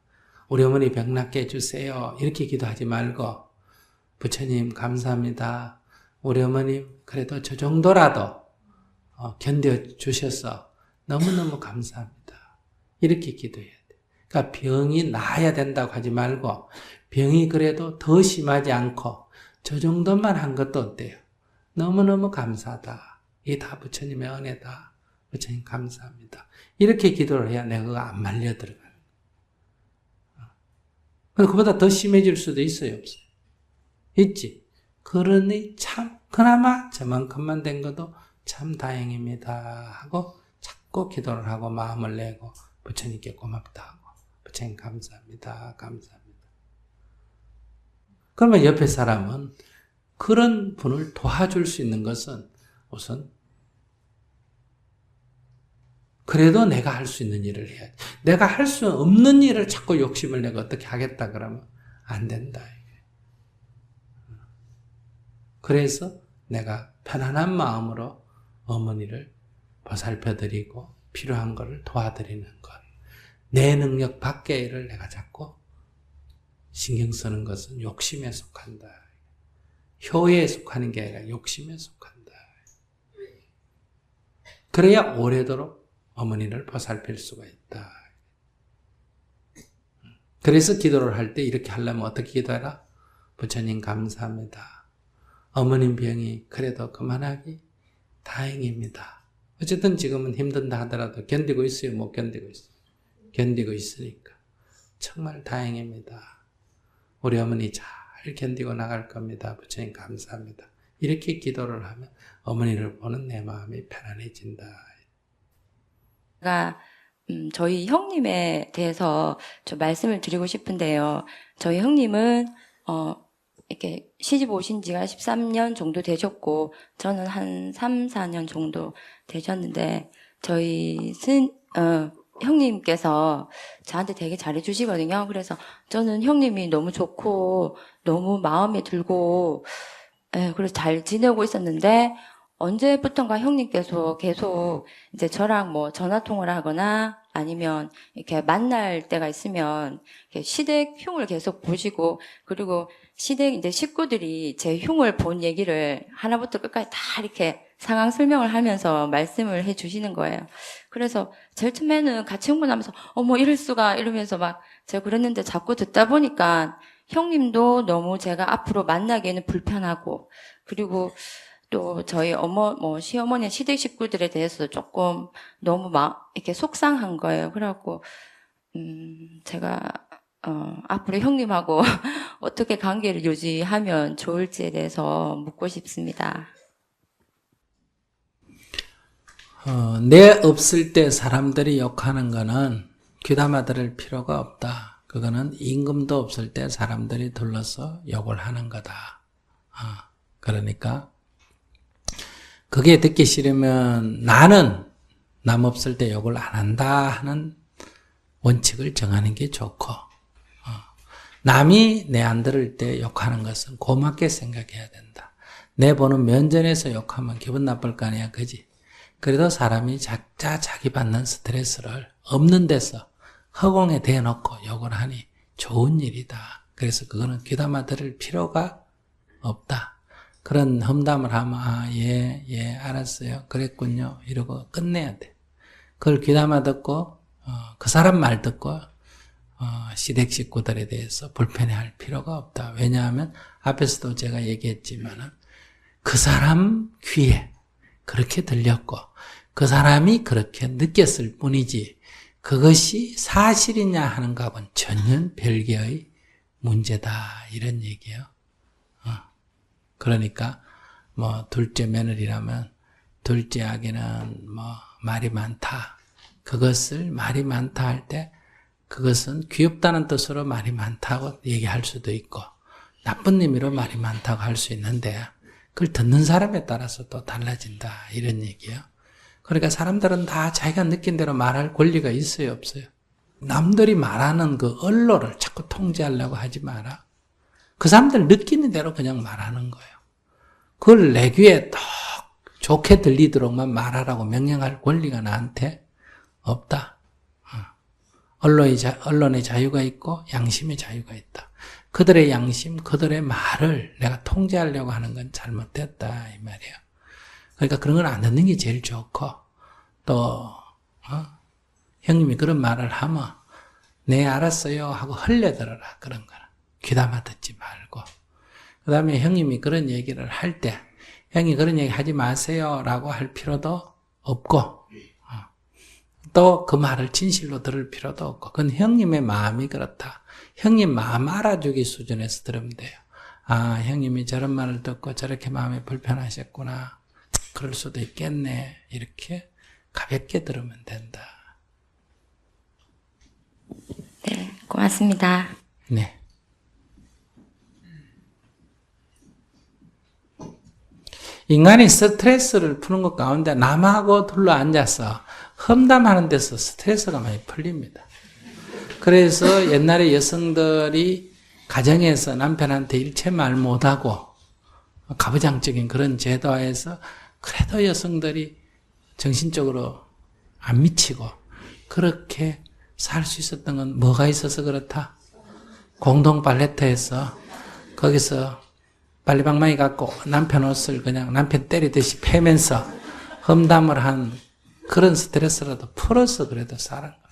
우리 어머니 병 낫게 해주세요. 이렇게 기도하지 말고, 부처님 감사합니다. 우리 어머님 그래도 저 정도라도 견뎌주셔서 너무너무 감사합니다. 이렇게 기도해야 돼. 그러니까 병이 나아야 된다고 하지 말고, 병이 그래도 더 심하지 않고 저 정도만 한 것도 어때요? 너무너무 감사하다. 이게 다 부처님의 은혜다. 부처님 감사합니다. 이렇게 기도를 해야 내가 그거 안 말려 들어가는 거야. 그보다 더 심해질 수도 있어요, 없어요? 있지. 그러니 참 그나마 저만큼만 된 것도 참 다행입니다 하고 자꾸 기도를 하고 마음을 내고 부처님께 고맙다 하고 부처님 감사합니다. 감사합니다. 그러면 옆에 사람은 그런 분을 도와줄 수 있는 것은 우선 그래도 내가 할 수 있는 일을 해야지. 내가 할 수 없는 일을 자꾸 욕심을 내가 어떻게 하겠다 그러면 안 된다. 그래서 내가 편안한 마음으로 어머니를 보살펴드리고 필요한 것을 도와드리는 것. 내 능력 밖의 일을 내가 자꾸 신경 쓰는 것은 욕심에 속한다. 효에 속하는 게 아니라 욕심에 속한다. 그래야 오래도록 어머니를 보살필 수가 있다. 그래서 기도를 할 때 이렇게 하려면 어떻게 기도해라? 부처님 감사합니다. 어머님 병이 그래도 그만하기 다행입니다. 어쨌든 지금은 힘든다 하더라도 견디고 있어요? 못 견디고 있어요? 견디고 있으니까 정말 다행입니다. 우리 어머니 잘 견디고 나갈 겁니다. 부처님 감사합니다. 이렇게 기도를 하면 어머니를 보는 내 마음이 편안해진다. 제가 저희 형님에 대해서 좀 말씀을 드리고 싶은데요. 저희 형님은 이렇게 시집 오신 지가 13년 정도 되셨고 저는 한 3, 4년 정도 되셨는데 저희 형님께서 저한테 되게 잘해주시거든요. 그래서 저는 형님이 너무 좋고 너무 마음에 들고 그래서 잘 지내고 있었는데 언제부턴가 형님께서 계속 이제 저랑 뭐 전화통화를 하거나 아니면 이렇게 만날 때가 있으면 이렇게 시댁 흉을 계속 보시고 그리고 시댁 이제 식구들이 제 흉을 본 얘기를 하나부터 끝까지 다 이렇게 상황 설명을 하면서 말씀을 해 주시는 거예요. 그래서 제일 처음에는 같이 흥분하면서 어머 이럴 수가 이러면서 막 제가 그랬는데 자꾸 듣다 보니까 형님도 너무 제가 앞으로 만나기에는 불편하고 그리고 또 저희 시어머니 시댁 식구들에 대해서도 조금 너무 이렇게 속상한 거예요. 그래갖고 제가 앞으로 형님하고 어떻게 관계를 유지하면 좋을지에 대해서 묻고 싶습니다. 내 없을 때 사람들이 욕하는 거는 귀담아 들을 필요가 없다. 그거는 임금도 없을 때 사람들이 둘러서 욕을 하는 거다. 그러니까 그게 듣기 싫으면 나는 남 없을 때 욕을 안 한다 하는 원칙을 정하는 게 좋고 남이 내 안 들을 때 욕하는 것은 고맙게 생각해야 된다. 내 보는 면전에서 욕하면 기분 나쁠 거 아니야, 그지? 그래도 사람이 각자 자기 받는 스트레스를 없는 데서 허공에 대놓고 욕을 하니 좋은 일이다. 그래서 그거는 귀담아 들을 필요가 없다. 그런 험담을 하면 예, 알았어요. 그랬군요. 이러고 끝내야 돼. 그걸 귀담아 듣고 그 사람 말 듣고 시댁 식구들에 대해서 불편해할 필요가 없다. 왜냐하면 앞에서도 제가 얘기했지만은 그 사람 귀에 그렇게 들렸고 그 사람이 그렇게 느꼈을 뿐이지 그것이 사실이냐 하는 것은 전혀 별개의 문제다. 이런 얘기예요. 그러니까 둘째 며느리라면 둘째 아기는 말이 많다. 그것을 말이 많다 할 때 그것은 귀엽다는 뜻으로 말이 많다고 얘기할 수도 있고 나쁜 의미로 말이 많다고 할 수 있는데 그걸 듣는 사람에 따라서 또 달라진다. 이런 얘기예요. 그러니까 사람들은 다 자기가 느낀 대로 말할 권리가 있어요, 없어요? 남들이 말하는 그 언론을 자꾸 통제하려고 하지 마라. 그 사람들 느끼는 대로 그냥 말하는 거예요. 그걸 내 귀에 더 좋게 들리도록만 말하라고 명령할 권리가 나한테 없다. 언론의 자유가 있고 양심의 자유가 있다. 그들의 양심, 그들의 말을 내가 통제하려고 하는 건 잘못됐다 이 말이에요. 그러니까 그런 건 안 듣는 게 제일 좋고 또 형님이 그런 말을 하면 네 알았어요 하고 흘려들어라. 그런 거는 귀담아 듣지 말고 그 다음에 형님이 그런 얘기를 할 때 형이 그런 얘기 하지 마세요 라고 할 필요도 없고 또 그 말을 진실로 들을 필요도 없고 그건 형님의 마음이 그렇다. 형님 마음 알아주기 수준에서 들으면 돼요. 아, 형님이 저런 말을 듣고 저렇게 마음이 불편하셨구나. 그럴 수도 있겠네. 이렇게 가볍게 들으면 된다. 네, 고맙습니다. 네. 인간이 스트레스를 푸는 것 가운데 남하고 둘러앉아서 험담하는 데서 스트레스가 많이 풀립니다. 그래서 옛날에 여성들이 가정에서 남편한테 일체 말 못하고 가부장적인 그런 제도하에서 그래도 여성들이 정신적으로 안 미치고 그렇게 살 수 있었던 건 뭐가 있어서 그렇다? 공동 빨래터에서 거기서 빨래방망이 갖고 남편 옷을 그냥 남편 때리듯이 패면서 험담을 한 그런 스트레스라도 풀어서 그래도 사는 거예요.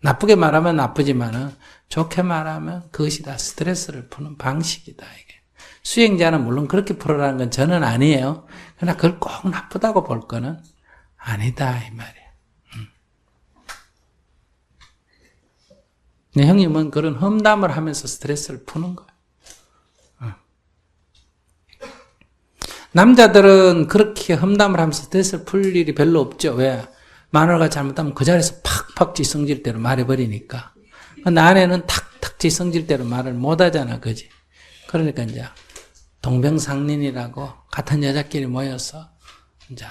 나쁘게 말하면 나쁘지만은 좋게 말하면 그것이 다 스트레스를 푸는 방식이다 이게. 수행자는 물론 그렇게 풀어라는 건 저는 아니에요. 그러나 그걸 꼭 나쁘다고 볼 거는 아니다 이 말이에요. 네, 형님은 그런 험담을 하면서 스트레스를 푸는 거예요. 남자들은 그렇게 험담을 하면서 스트레스를 풀 일이 별로 없죠. 왜? 마누라가 잘못하면 그 자리에서 팍팍 지성질대로 말해버리니까. 근데 아내는 탁탁 지성질대로 말을 못하잖아, 그지? 그러니까 이제 동병상련이라고 같은 여자끼리 모여서 이제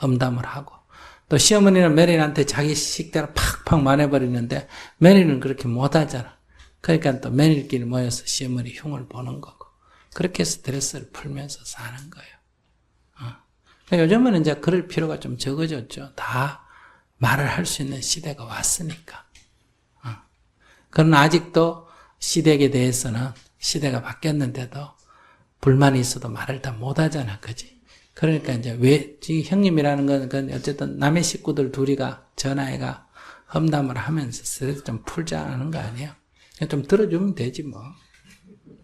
험담을 하고 또 시어머니는 며느리한테 자기 식대로 팍팍 말해버리는데 며느리는 그렇게 못하잖아. 그러니까 또 며느리끼리 모여서 시어머니 흉을 보는 거고 그렇게 스트레스를 풀면서 사는 거예요. 요즘은 이제 그럴 필요가 좀 적어졌죠. 다 말을 할 수 있는 시대가 왔으니까. 그러나 아직도 시댁에 대해서는 시대가 바뀌었는데도 불만이 있어도 말을 다 못하잖아, 그지? 그러니까 이제 왜 지금 형님이라는 건 어쨌든 남의 식구들 둘이가 전화해가 험담을 하면서 스트레스 좀 풀자는 거 아니야? 그냥 좀 들어주면 되지 뭐.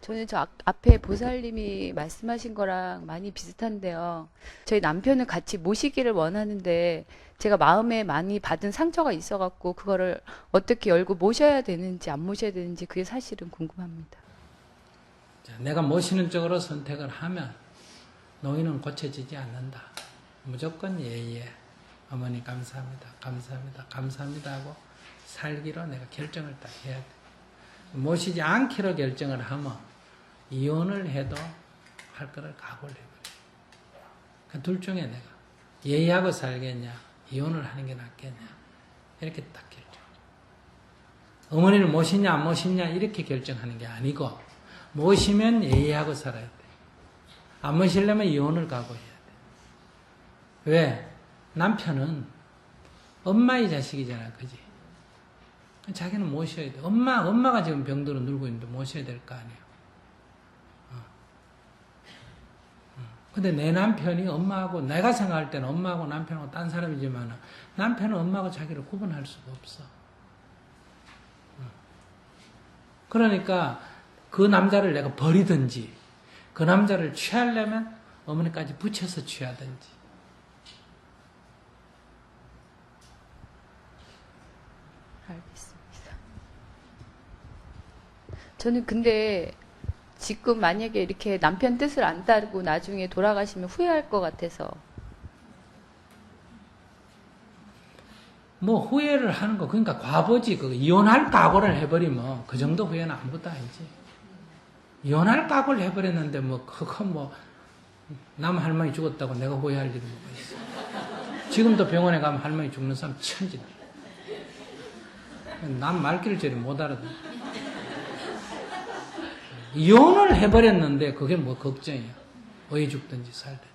저는 저 앞에 보살님이 말씀하신 거랑 많이 비슷한데요. 저희 남편은 같이 모시기를 원하는데 제가 마음에 많이 받은 상처가 있어갖고 그거를 어떻게 열고 모셔야 되는지 안 모셔야 되는지 그게 사실은 궁금합니다. 자, 내가 모시는 쪽으로 선택을 하면 노인은 고쳐지지 않는다. 무조건 예예. 어머니 감사합니다. 감사합니다. 감사합니다 하고 살기로 내가 결정을 딱 해야 돼. 모시지 않기로 결정을 하면 이혼을 해도 할 거를 각오를 해버려. 그 둘 중에 내가 예의하고 살겠냐, 이혼을 하는 게 낫겠냐, 이렇게 딱 결정. 어머니를 모시냐 안 모시냐 이렇게 결정하는 게 아니고 모시면 예의하고 살아야 돼. 안 모시려면 이혼을 각오해야 돼. 왜? 남편은 엄마의 자식이잖아, 그지? 자기는 모셔야 돼. 엄마가 지금 병들어 누르고 있는데 모셔야 될 거 아니야. 근데 내 남편이 엄마하고, 내가 생각할 때는 엄마하고 남편하고 딴 사람이지만, 남편은 엄마하고 자기를 구분할 수가 없어. 그러니까 그 남자를 내가 버리든지, 그 남자를 취하려면 어머니까지 붙여서 취하든지. 알겠습니다. 저는 근데 지금 만약에 이렇게 남편 뜻을 안 따르고 나중에 돌아가시면 후회할 것 같아서. 뭐 후회를 하는 거, 그러니까 과보지. 그 이혼할 각오를 해버리면 그 정도 후회는 아무것도 아니지. 이혼할 각오를 해버렸는데 뭐 그거 뭐 남 할머니 죽었다고 내가 후회할 일이 뭐가 있어. 지금도 병원에 가면 할머니 죽는 사람 천지다. 난 말귀를 저리 못 알아듣어. 이혼을 해버렸는데 그게 뭐 걱정이야. 어디 죽든지 살든.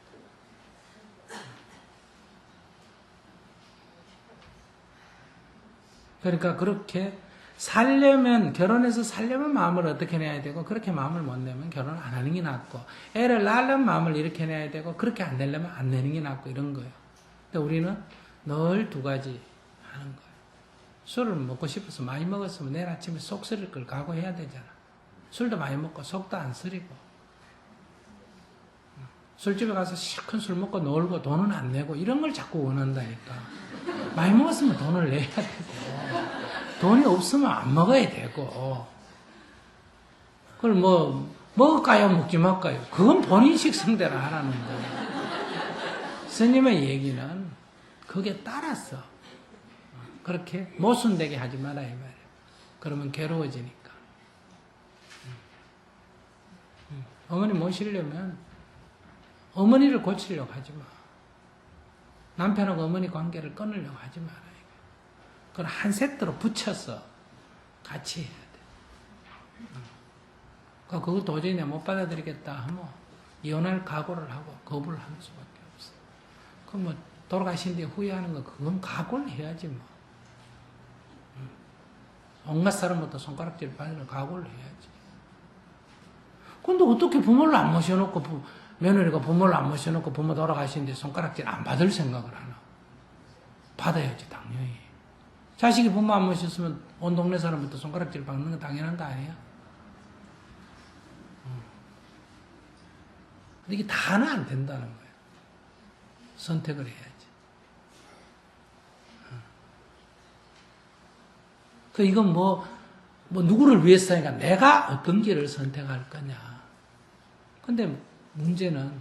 그러니까 그렇게 살려면, 결혼해서 살려면 마음을 어떻게 내야 되고, 그렇게 마음을 못 내면 결혼 안 하는 게 낫고, 애를 낳으려면 마음을 이렇게 내야 되고, 그렇게 안 되려면 안 내는 게 낫고, 이런 거예요. 근데 우리는 늘 두 가지 하는 거예요. 술을 먹고 싶어서 많이 먹었으면 내일 아침에 속 쓰릴 걸 각오해야 되잖아. 술도 많이 먹고 속도 안 쓰리고, 술집에 가서 실컷 술 먹고 놀고 돈은 안 내고 이런 걸 자꾸 원한다니까. 많이 먹었으면 돈을 내야 되고, 돈이 없으면 안 먹어야 되고, 그걸 뭐 먹을까요 먹지 말까요? 그건 본인 식성대로 하라는 거예요. 스님의 얘기는 그게 따랐어. 그렇게 모순되게 하지 마라 이 말이에요. 그러면 괴로워지니까. 어머니 모시려면 어머니를 고치려고 하지 마. 남편하고 어머니 관계를 끊으려고 하지 마라. 그걸 한 세트로 붙여서 같이 해야 돼. 그거 도저히 내가 못 받아들이겠다 하면 이혼할 각오를 하고 거부를 하는 수밖에 없어. 그럼 뭐 돌아가신 뒤에 후회하는 거 그건 각오를 해야지 뭐. 온갖 사람부터 손가락질 받는 각오를 해야지. 근데 어떻게 부모를 안 모셔놓고 며느리가 부모를 안 모셔놓고 부모 돌아가시는데 손가락질 안 받을 생각을 하나? 받아야지 당연히. 자식이 부모 안 모셨으면 온 동네 사람부터 손가락질 받는 건 당연한 거 아니야? 이게 다는 안 된다는 거예요. 선택을 해야지. 이건 뭐 누구를 위해서니까 내가 어떤 길을 선택할 거냐. 근데 문제는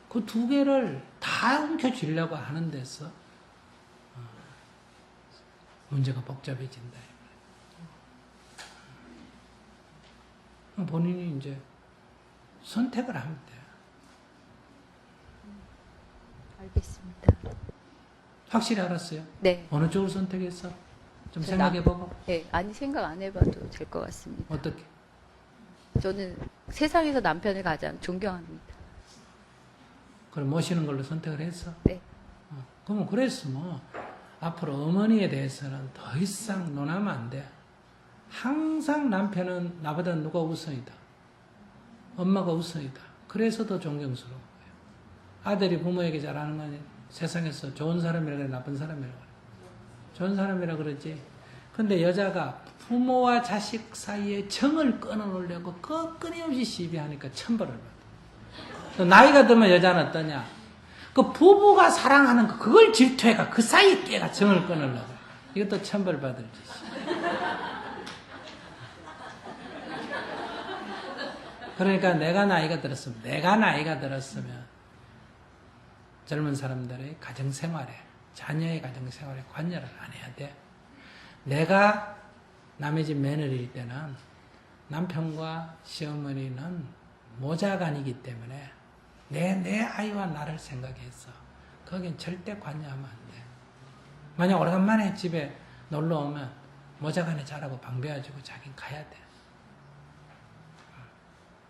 그 두 개를 다 움켜쥐려고 하는 데서 문제가 복잡해진다. 본인이 이제 선택을 하면 돼요. 알겠습니다. 확실히 알았어요? 네. 어느 쪽을 선택했어? 좀 생각해보고. 네, 아니 생각 안 해봐도 될 것 같습니다. 어떻게? 저는 세상에서 남편을 가장 존경합니다. 그럼 모시는 걸로 선택을 했어? 네. 그러면 그랬으면 앞으로 어머니에 대해서는 더 이상 논하면 안 돼. 항상 남편은 나보다 누가 우선이다. 엄마가 우선이다. 그래서 더 존경스러운 거예요. 아들이 부모에게 잘하는 건 세상에서 좋은 사람이라 그래, 나쁜 사람이라 그래. 좋은 사람이라 그러지. 근데 여자가 부모와 자식 사이에 정을 끊어놓으려고 끊임없이 시비하니까 천벌을 받아. 또 나이가 들면 여자는 어떠냐? 그 부부가 사랑하는 거, 그걸 질투해가 그 사이에 깨가 정을 끊으려고. 이것도 천벌 받을 짓이야. 그러니까 내가 나이가 들었으면 젊은 사람들의 가정생활에, 자녀의 가정생활에 관여를 안 해야 돼. 내가 남의 집 며느리일 때는 남편과 시어머니는 모자간이기 때문에 내 아이와 나를 생각해서 거긴 절대 관여하면 안 돼. 만약 오래간만에 집에 놀러 오면 모자간에 자라고 방배워주고 자긴 가야 돼.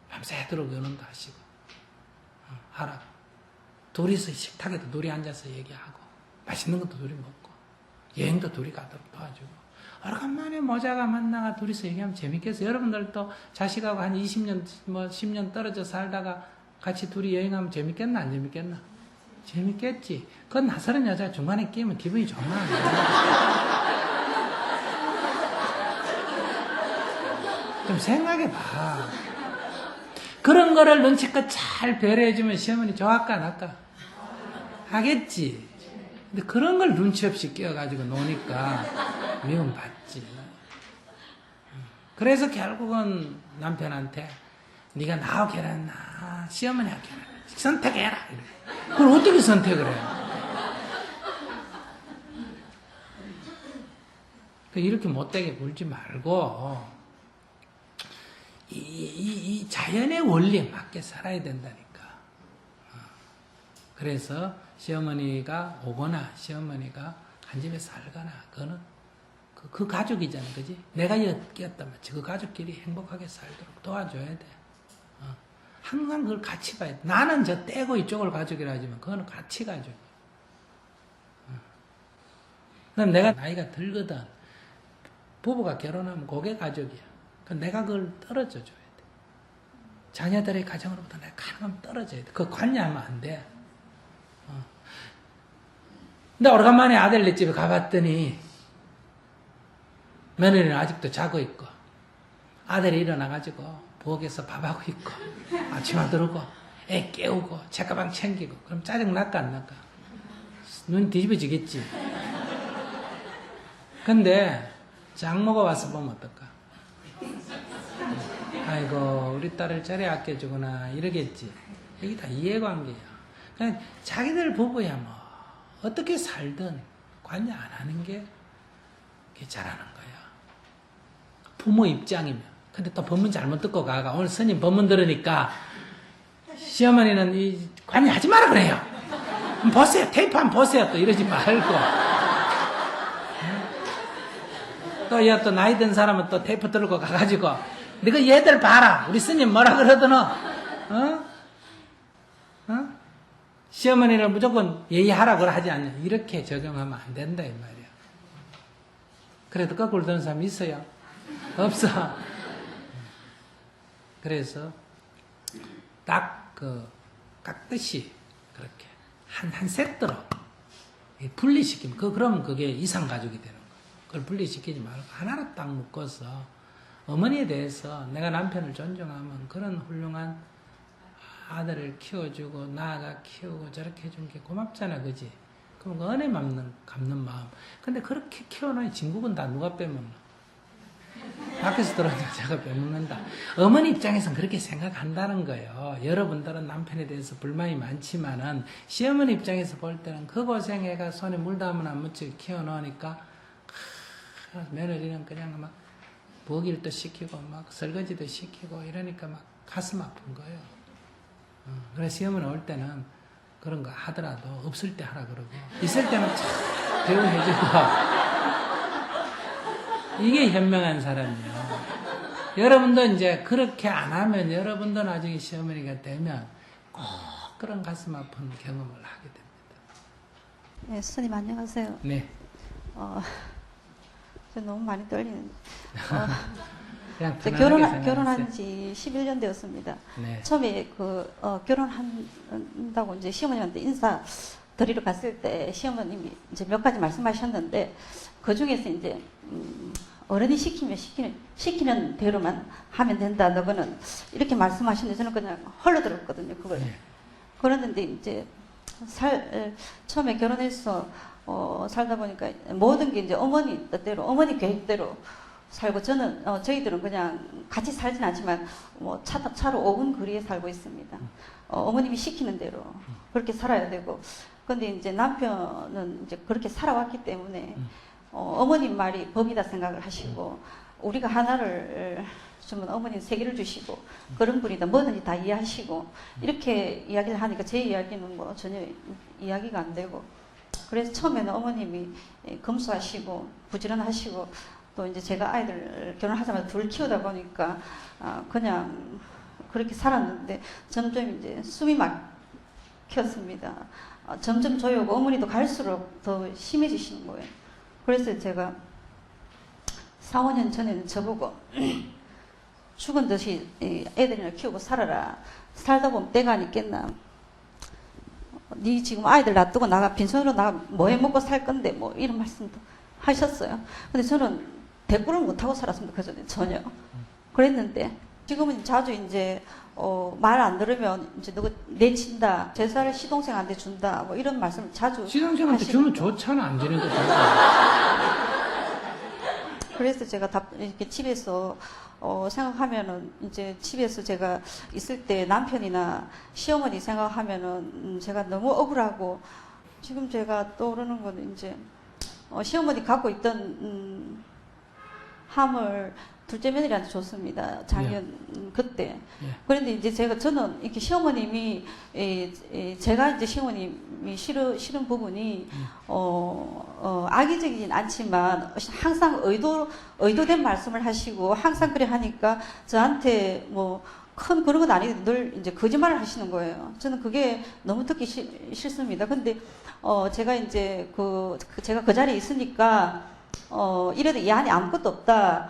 밤새도록 연원도 하시고 하라고. 둘이서 식탁에도 둘이 앉아서 얘기하고 맛있는 것도 둘이 먹고 여행도 둘이 가도록 도와주고. 오래간만에 모자가 만나가 둘이서 얘기하면 재밌겠어. 여러분들도 자식하고 한 20년, 10년 떨어져 살다가 같이 둘이 여행하면 재밌겠나, 안 재밌겠나? 재밌겠지. 그건 낯설은 여자 중간에 끼면 기분이 좋나? 좀 생각해봐. 그런 거를 눈치껏 잘 배려해주면 시어머니 좋아할까, 안 할까? 하겠지. 근데 그런 걸 눈치 없이 끼어가지고 노니까 미움받지. 그래서 결국은 남편한테 네가 나하고 결혼했나 시어머니하고 결혼했나 선택해라. 그걸 어떻게 선택을 해? 이렇게 못되게 굴지 말고 이 자연의 원리에 맞게 살아야 된다니까. 그래서 시어머니가 오거나 시어머니가 한 집에 살거나 그거는 그 가족이잖아, 그지? 내가 끼었단 말이지. 그 가족끼리 행복하게 살도록 도와줘야 돼. 항상 그걸 같이 봐야 돼. 나는 저 떼고 이쪽을 가족이라 하지만 그거는 같이 가족이야. 그럼 내가 나이가 들거든. 부부가 결혼하면 그게 가족이야. 그럼 내가 그걸 떨어져 줘야 돼. 자녀들의 가정으로부터 내가 가능하면 떨어져야 돼. 그거 관여하면 안 돼. 근데 오래간만에 아들네 집에 가봤더니 며느리는 아직도 자고 있고 아들이 일어나가지고 부엌에서 밥하고 있고 아침에 들어오고 애 깨우고 책가방 챙기고 그럼 짜증 날까 안 날까? 눈 뒤집어지겠지. 근데 장모가 와서 보면 어떨까? 아이고 우리 딸을 저리 아껴주구나 이러겠지. 여기 다 이해관계야. 그냥 자기들 부부야 뭐 어떻게 살든 관여 안 하는 게 잘하는 거야. 부모 입장이면. 근데 또 법문 잘못 듣고 가가 오늘 스님 법문 들으니까 시어머니는 관여하지 마라 그래요. 보세요. 테이프 한번 보세요. 또 이러지 말고. 또 나이 든 사람은 또 테이프 들고 가가지고 너가 얘들 봐라. 우리 스님 뭐라 그러더노? 시어머니를 무조건 예의하라 그러 하지 않냐. 이렇게 적용하면 안 된다 이 말이야. 그래도 거꾸로 드는 사람 있어요? 없어. 그래서 딱 깍듯이 그렇게 한 세트로 분리시키면 그러면 그게 이상가족이 되는 거야. 그걸 분리시키지 말고 하나로 딱 묶어서 어머니에 대해서 내가 남편을 존중하면 그런 훌륭한 아들을 키워주고 나아가 키우고 저렇게 해준 게 고맙잖아, 그지? 그럼 그 은혜 갚는 마음. 근데 그렇게 키워놓은 진국은 다 누가 빼먹나? 밖에서 들어온 여자가 빼먹는다. 어머니 입장에서는 그렇게 생각한다는 거예요. 여러분들은 남편에 대해서 불만이 많지만은 시어머니 입장에서 볼 때는 그 고생애가 손에 물 담으면 안 묻히고 키워놓으니까 며느리는 그냥 막 부엌일도 시키고 막 설거지도 시키고 이러니까 막 가슴 아픈 거예요. 그래서 시어머니 올 때는 그런 거 하더라도 없을 때 하라 그러고 있을 때는 참 배웅해주고 이게 현명한 사람이에요. 여러분도 이제 그렇게 안 하면 여러분도 나중에 시어머니가 되면 꼭 그런 가슴 아픈 경험을 하게 됩니다. 네, 스님 안녕하세요. 네. 저 너무 많이 떨리는데. 그냥 저 편안하게 결혼한 생각하세요. 지 11년 되었습니다. 네. 처음에 결혼한다고 이제 시어머님한테 인사 드리러 갔을 때 시어머님이 이제 몇 가지 말씀하셨는데 그 중에서 이제 어른이 시키면 시키는 대로만 하면 된다. 너거는 이렇게 말씀하시는데 저는 그냥 헐러 들었거든요. 그걸. 네. 그러는데 이제 처음에 결혼해서 살다 보니까 모든 게 이제 어머니 뜻대로, 어머니 계획대로 살고 저는 저희들은 그냥 같이 살진 않지만 뭐 차로 5분 거리에 살고 있습니다. 어머님이 시키는 대로 그렇게 살아야 되고, 근데 이제 남편은 이제 그렇게 살아왔기 때문에 어머님 말이 법이다 생각을 하시고 우리가 하나를 주면 어머니 세 개를 주시고 그런 분이다 뭐든지 다 이해하시고 이렇게 이야기를 하니까 제 이야기는 뭐 전혀 이야기가 안 되고, 그래서 처음에는 어머님이 검소하시고 부지런하시고 또 이제 제가 아이들 결혼하자마자 둘 키우다 보니까 그냥 그렇게 살았는데 점점 이제 숨이 막혔습니다. 점점 조여오고 어머니도 갈수록 더 심해지시는 거예요. 그래서 제가 4, 5년 전에는 저보고 죽은 듯이 애들이나 키우고 살아라. 살다 보면 때가 안 있겠나. 네 지금 아이들 놔두고 나가 빈손으로 나가 뭐 해먹고 살 건데 뭐 이런 말씀도 하셨어요. 근데 저는 대꾸를 못하고 살았습니다. 그전에 전혀. 그랬는데 지금은 자주 이제 말 안 들으면 이제 누구 내친다, 제사를 시동생한테 준다, 뭐 이런 말씀을 자주 시동생한테 주면 좋잖아. 안 주는 거 그래서 제가 이렇게 집에서 생각하면은 이제 집에서 제가 있을 때 남편이나 시어머니 생각하면은 제가 너무 억울하고, 지금 제가 떠오르는 거는 이제 시어머니 갖고 있던 함을 둘째 며느리한테 줬습니다. 작년 그때. 예. 그런데 이제 저는 이렇게 시어머님이 제가 이제 시어머님이 싫은 부분이 악의적이진 않지만 항상 의도된 말씀을 하시고 항상 그래 하니까 저한테 뭐 큰 그런 건 아닌데 늘 이제 거짓말을 하시는 거예요. 저는 그게 너무 듣기 싫습니다. 근데 제가 이제 제가 그 자리에 있으니까 이래도 이 안에 아무것도 없다.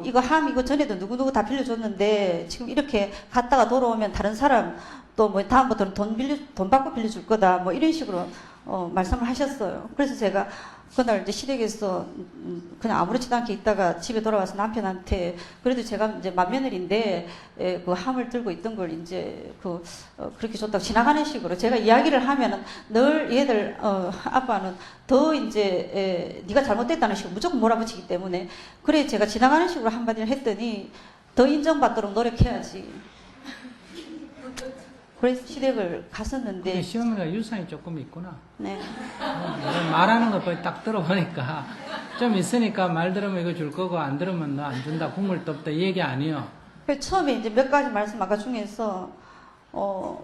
이거 이거 전에도 누구누구 다 빌려줬는데 지금 이렇게 갔다가 돌아오면 다른 사람 또 뭐 다음부터는 돈 받고 빌려줄 거다. 뭐 이런 식으로 말씀을 하셨어요. 그래서 제가 그날 이제 시댁에서 그냥 아무렇지도 않게 있다가 집에 돌아와서 남편한테 그래도 제가 이제 맏며느리인데 그 함을 들고 있던 걸 이제 그렇게 줬다고 지나가는 식으로 제가 이야기를 하면은 늘 얘들 아빠는 더 이제 네가 잘못됐다는 식으로 무조건 몰아붙이기 때문에 그래 제가 지나가는 식으로 한마디를 했더니 더 인정받도록 노력해야지. 그래서 시댁을 갔었는데 근데 시어머니가 유산이 조금 있구나. 네. 말하는 거 거의 딱 들어보니까 좀 있으니까 말 들으면 이거 줄 거고 안 들으면 너 안 준다. 국물도 없다. 이 얘기 아니요. 그래서 처음에 이제 몇 가지 말씀 아까 중에서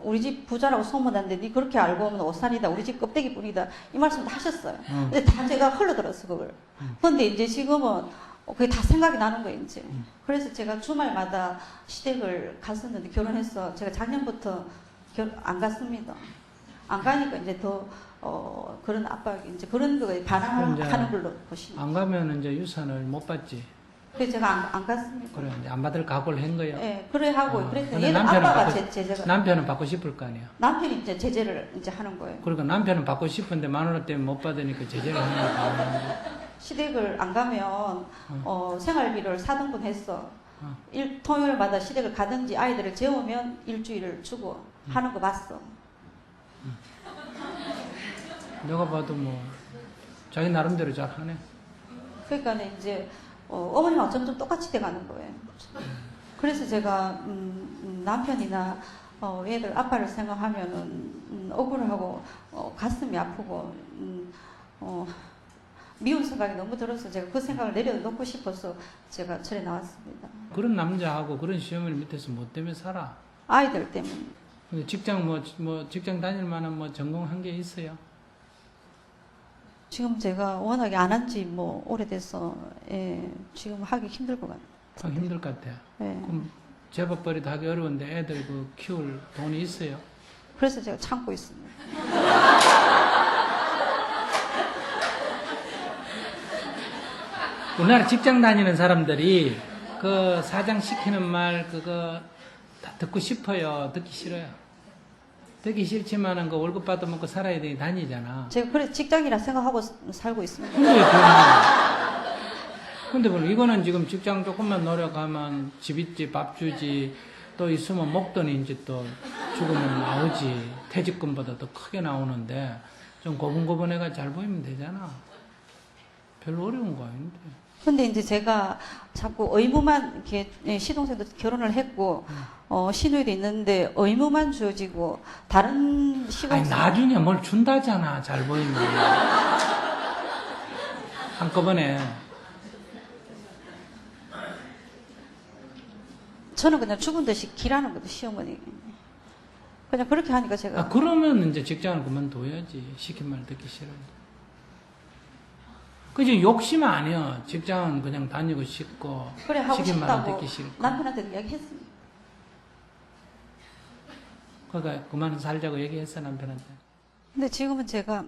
우리 집 부자라고 소문났는데 니 그렇게 알고 오면 오산이다. 우리 집 껍데기뿐이다. 이 말씀도 하셨어요. 근데 다 제가 흘러들었어 그걸. 근데 이제 지금은 그게 다 생각이 나는 거예요 이제. 그래서 제가 주말마다 시댁을 갔었는데 결혼해서 제가 작년부터 안 갔습니다. 안 가니까 이제 더 그런 압박이 이제 그런 거에 반항하는 걸로 보시면. 안 가면 이제 유산을 못 받지. 그래서 제가 안 갔습니다. 그래 이제 안 받을 각오를 한 거야. 네, 그래 하고 그래서 근데 얘는 남편은 아빠가 받고- 제재가 남편은 받고 싶을 거 아니야. 남편이 이제 제재를 이제 하는 거예요. 그러니까 남편은 받고 싶은데 마누라 때문에 못 받으니까 제재를 하는 거야. 시댁을 안 가면 생활비를 4등분 했어. 토요일마다 시댁을 가든지 아이들을 재우면 일주일을 주고 하는 거 봤어. 내가 봐도 뭐 자기 나름대로 잘 하네. 그러니까 이제 어머니랑 점점 똑같이 돼가는 거예요. 그래서 제가 남편이나 애들 아빠를 생각하면은 억울하고 가슴이 아프고 미운 생각이 너무 들어서 제가 그 생각을 내려놓고 싶어서 제가 절에 나왔습니다. 그런 남자하고 그런 시어머니 밑에서 뭐 때문에 살아? 아이들 때문에. 근데 직장 직장 다닐 만한 뭐 전공한 게 있어요? 지금 제가 워낙에 안 한 지 뭐 오래돼서 지금 하기 힘들 것 같아요. 참 힘들 것 같아. 예. 그럼 재벌벌이도 하기 어려운데 애들 키울 돈이 있어요? 그래서 제가 참고 있습니다. 우리나라 직장 다니는 사람들이 그 사장 시키는 말 그거 다 듣고 싶어요? 듣기 싫어요? 듣기 싫지만은 그 월급 받아먹고 살아야 되니 다니잖아. 제가 그래 직장이라 생각하고 살고 있습니다. 근데 뭐 이거는 지금 직장 조금만 노력하면 집 있지 밥 주지 또 있으면 먹더니 이제 또 죽으면 나오지 퇴직금보다 더 크게 나오는데 좀 고분고분해가 잘 보이면 되잖아. 별로 어려운 거 아닌데. 근데 이제 제가 자꾸 의무만 이렇게 시동생도 결혼을 했고 시누이도 있는데 의무만 주어지고 다른 시공 아니 나중에 뭘 준다잖아. 잘 보이면 한꺼번에. 저는 그냥 죽은 듯이 기라는 것도 시어머니 그냥 그렇게 하니까 제가 그러면 이제 직장을 그만둬야지. 시킨 말 듣기 싫어. 그지 욕심 아니야. 직장은 그냥 다니고 싶고 그래 하고 시킨 말은 싶다고 듣기 싫고. 남편한테도 이야기했습니다. 그러니까 그만 살자고 얘기했어 남편한테. 근데 지금은 제가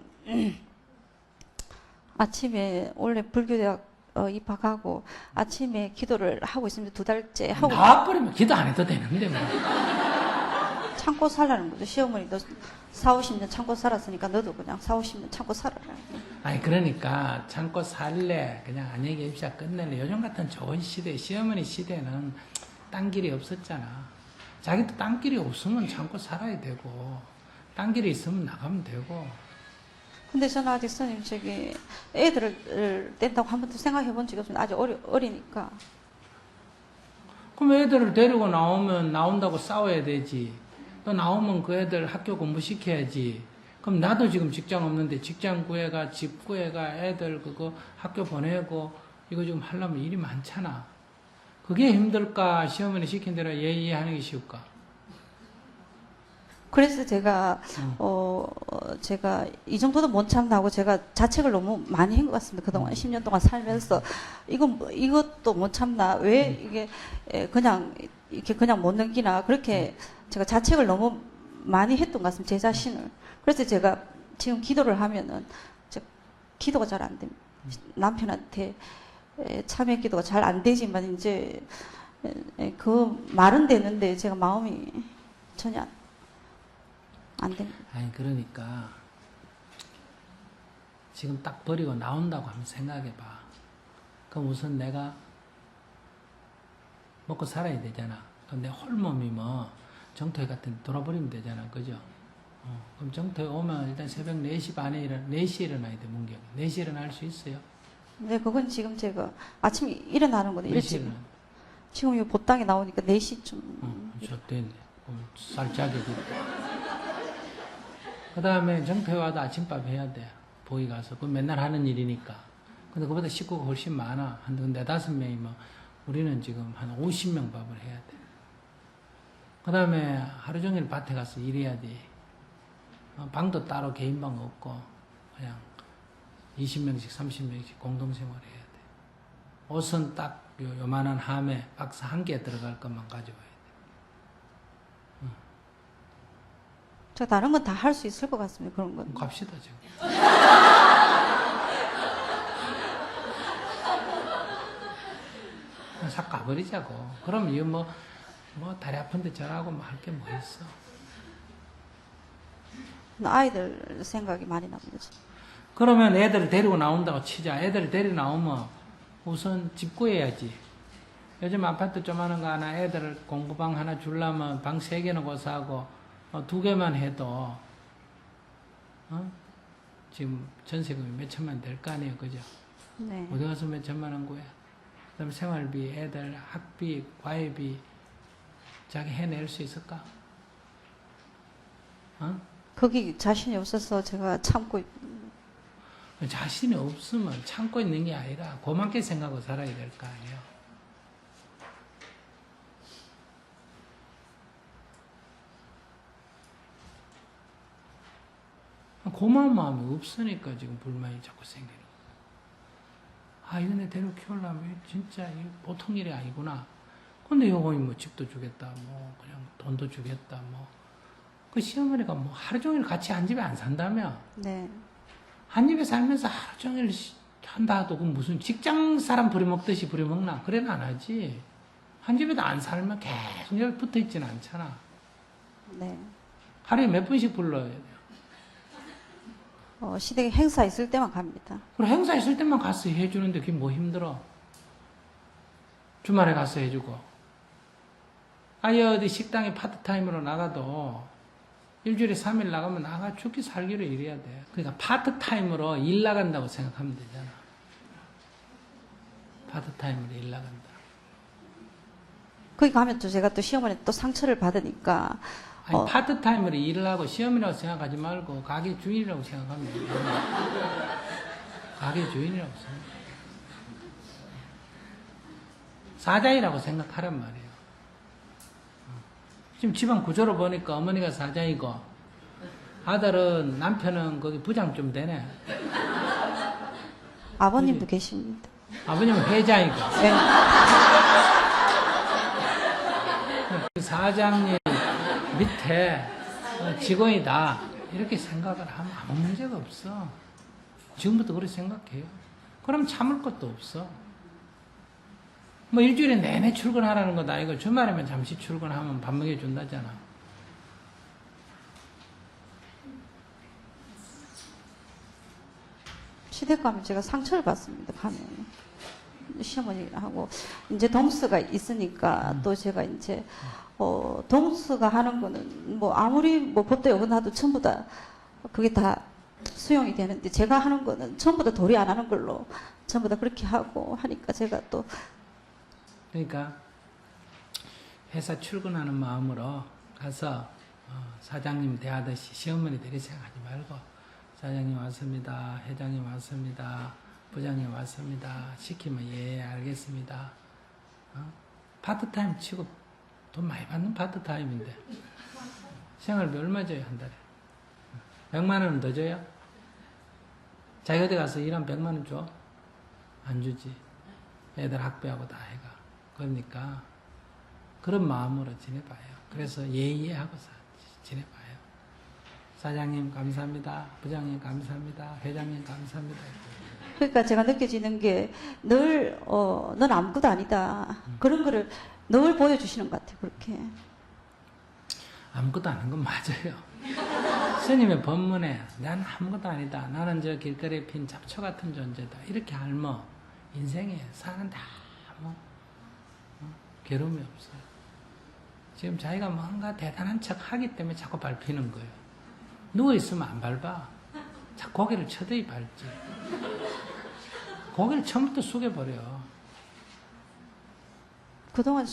아침에 원래 불교대학 입학하고 아침에 기도를 하고 있습니다. 2달째 하고 나와버리면 기도 안 해도 되는데 뭐. 참고 살라는 거죠. 시어머니도 4, 50년 참고 살았으니까 너도 그냥 4, 50년 참고 살아라. 아니 그러니까 참고 살래 그냥 안녕히 계십시오 끝낼래. 요즘 같은 좋은 시대 시어머니 시대는 딴 길이 없었잖아. 자기도 딴 길이 없으면 참고 살아야 되고 딴 길이 있으면 나가면 되고. 근데 저는 아직 선생님 저기 애들을 뗀다고 한 번도 생각해 본 적이 없습니다. 아직 어리니까. 그럼 애들을 데리고 나온다고 싸워야 되지. 또 나오면 그 애들 학교 공부시켜야지. 그럼 나도 지금 직장 없는데 직장 구해가 집 구해가 애들 그거 학교 보내고 이거 지금 하려면 일이 많잖아. 그게 힘들까? 시어머니 시킨 대로 예의하는 게 쉬울까? 그래서 제가 제가 이 정도도 못 참나고 제가 자책을 너무 많이 한 것 같습니다. 그동안 10년 동안 살면서 이것도 못 참나 왜 이게 그냥 이렇게 그냥 못 넘기나 그렇게 제가 자책을 너무 많이 했던 것 같습니다. 제 자신을. 그래서 제가 지금 기도를 하면은 기도가 잘 안 됩니다. 남편한테 참여 기도가 잘 안 되지만 이제 그 말은 되는데 제가 마음이 전혀 안 됩니다. 아니 그러니까 지금 딱 버리고 나온다고 한번 생각해봐. 그럼 우선 내가 먹고 살아야 되잖아. 그럼 내 홀몸이 뭐 정토회 같은 데 돌아버리면 되잖아. 그죠? 그럼 정토회 오면 일단 새벽 4시 반에 4시에 일어나야 돼. 문경 4시에 일어날 수 있어요? 네, 그건 지금 제가 아침에 일어나는 거는 몇 시에 일찍. 일어나? 지금 이 보땅에 나오니까 4시쯤. 좋됐네. 살짝이 그 다음에 정토회 와도 아침밥 해야 돼. 보기 가서. 그건 맨날 하는 일이니까. 근데 그보다 식구가 훨씬 많아. 한 4-5명이 뭐, 우리는 지금 한 50명 밥을 해야 돼. 그 다음에 하루 종일 밭에 가서 일해야 돼. 방도 따로 개인방 없고, 그냥 20명씩, 30명씩 공동생활 해야 돼. 옷은 딱 요만한 함에 박스 1개 들어갈 것만 가져와야 돼. 저 다른 건 다 할 수 있을 것 같습니다. 그런 건. 갑시다, 지금. 싹 가버리자고. 그럼 이거 뭐 다리 아픈데 저라고 뭐 할 게 뭐 있어. 아이들 생각이 많이 납니다. 그러면 애들을 데리고 나온다고 치자. 애들을 데리고 나오면 우선 집 구해야지. 요즘 아파트 조그마한 거 하나 애들 공부방 하나 주려면 방 3개는 고사하고 2개만 해도 지금 전세금이 몇 천만 될 거 아니에요. 그죠? 네. 어디 가서 몇 천만 원 구해? 그 다음에 생활비, 애들 학비, 과외비 자기 해낼 수 있을까? 거기 자신이 없어서 제가 참고 자신이 없으면 참고 있는 게 아니라 고맙게 생각하고 살아야 될 거 아니에요. 고마운 마음이 없으니까 지금 불만이 자꾸 생기는 거예요. 이거 내 데리고 키우려면 진짜 이거 보통 일이 아니구나. 근데 요거 뭐 집도 주겠다, 뭐 그냥 돈도 주겠다, 뭐. 그 시어머니가 뭐 하루 종일 같이 한 집에 안 산다며? 네. 한 집에 살면서 하루 종일 한다 해도 그 무슨 직장 사람 부려먹듯이 부려먹나? 그래는 안 하지. 한 집에도 안 살면 계속 여기 붙어 있지는 않잖아. 네. 하루에 몇 번씩 불러야 돼요. 시댁에 행사 있을 때만 갑니다. 그리고 행사 있을 때만 가서 해주는데 그게 뭐 힘들어? 주말에 가서 해주고. 아예 어디 식당에 파트타임으로 나가도 일주일에 3일 나가면 나가 죽기 살기로 일해야 돼. 그러니까 파트타임으로 일 나간다고 생각하면 되잖아. 파트타임으로 일 나간다. 거기 가면 또 제가 또 시어머니 또 상처를 받으니까 아니, 파트타임으로 일을 하고 시험이라고 생각하지 말고 가게 주인이라고 생각하면 돼. 가게 주인이라고 생각. 사장이라고 생각하란 말이에요. 지금 집안 구조로 보니까 어머니가 사장이고 아들은 남편은 거기 부장 좀 되네. 아버님도 계십니다. 아버님은 회장이고. 네. 사장님 밑에 직원이다 이렇게 생각을 하면 아무 문제가 없어. 지금부터 그렇게 생각해요. 그럼 참을 것도 없어. 뭐 일주일에 내내 출근하라는 것 아니고 주말에만 잠시 출근하면 밥 먹여준다잖아. 시댁 가면 제가 상처를 받습니다. 가면 시어머니하고 이제 동수가 있으니까 또 제가 이제 동수가 하는 거는 뭐 아무리 뭐 법도 어긋나도 전부 다 그게 다 수용이 되는데 제가 하는 거는 전부 다 도리 안 하는 걸로 전부 다 그렇게 하고 하니까 제가 또 그러니까 회사 출근하는 마음으로 가서 사장님 대하듯이 시어머니 대리 생각하지 말고 사장님 왔습니다. 회장님 왔습니다. 부장님 왔습니다. 시키면 예 알겠습니다. 파트타임 치고 돈 많이 받는 파트타임인데 생활비 얼마 줘요 한 달에? 100만 원은 더 줘요? 자기 어디 가서 일하면 100만 원 줘? 안 주지. 애들 학비하고 다 해가. 그러니까 그런 마음으로 지내봐요. 그래서 예의하고 지내봐요. 사장님 감사합니다. 부장님 감사합니다. 회장님 감사합니다. 그러니까 제가 느껴지는 게 늘, 넌 아무것도 아니다. 그런 거를 늘 보여주시는 것 같아요, 그렇게. 아무것도 아닌 건 맞아요. 스님의 법문에 난 아무것도 아니다. 나는 저 길거리에 핀 잡초 같은 존재다. 이렇게 알면 인생에 사는데 아무 괴로움이 없어요. 지금 자기가 뭔가 대단한 척 하기 때문에 자꾸 밟히는 거예요. 누워있으면 안 밟아. 자꾸 고개를 쳐들이 밟지. 고개를 처음부터 숙여버려. 그동안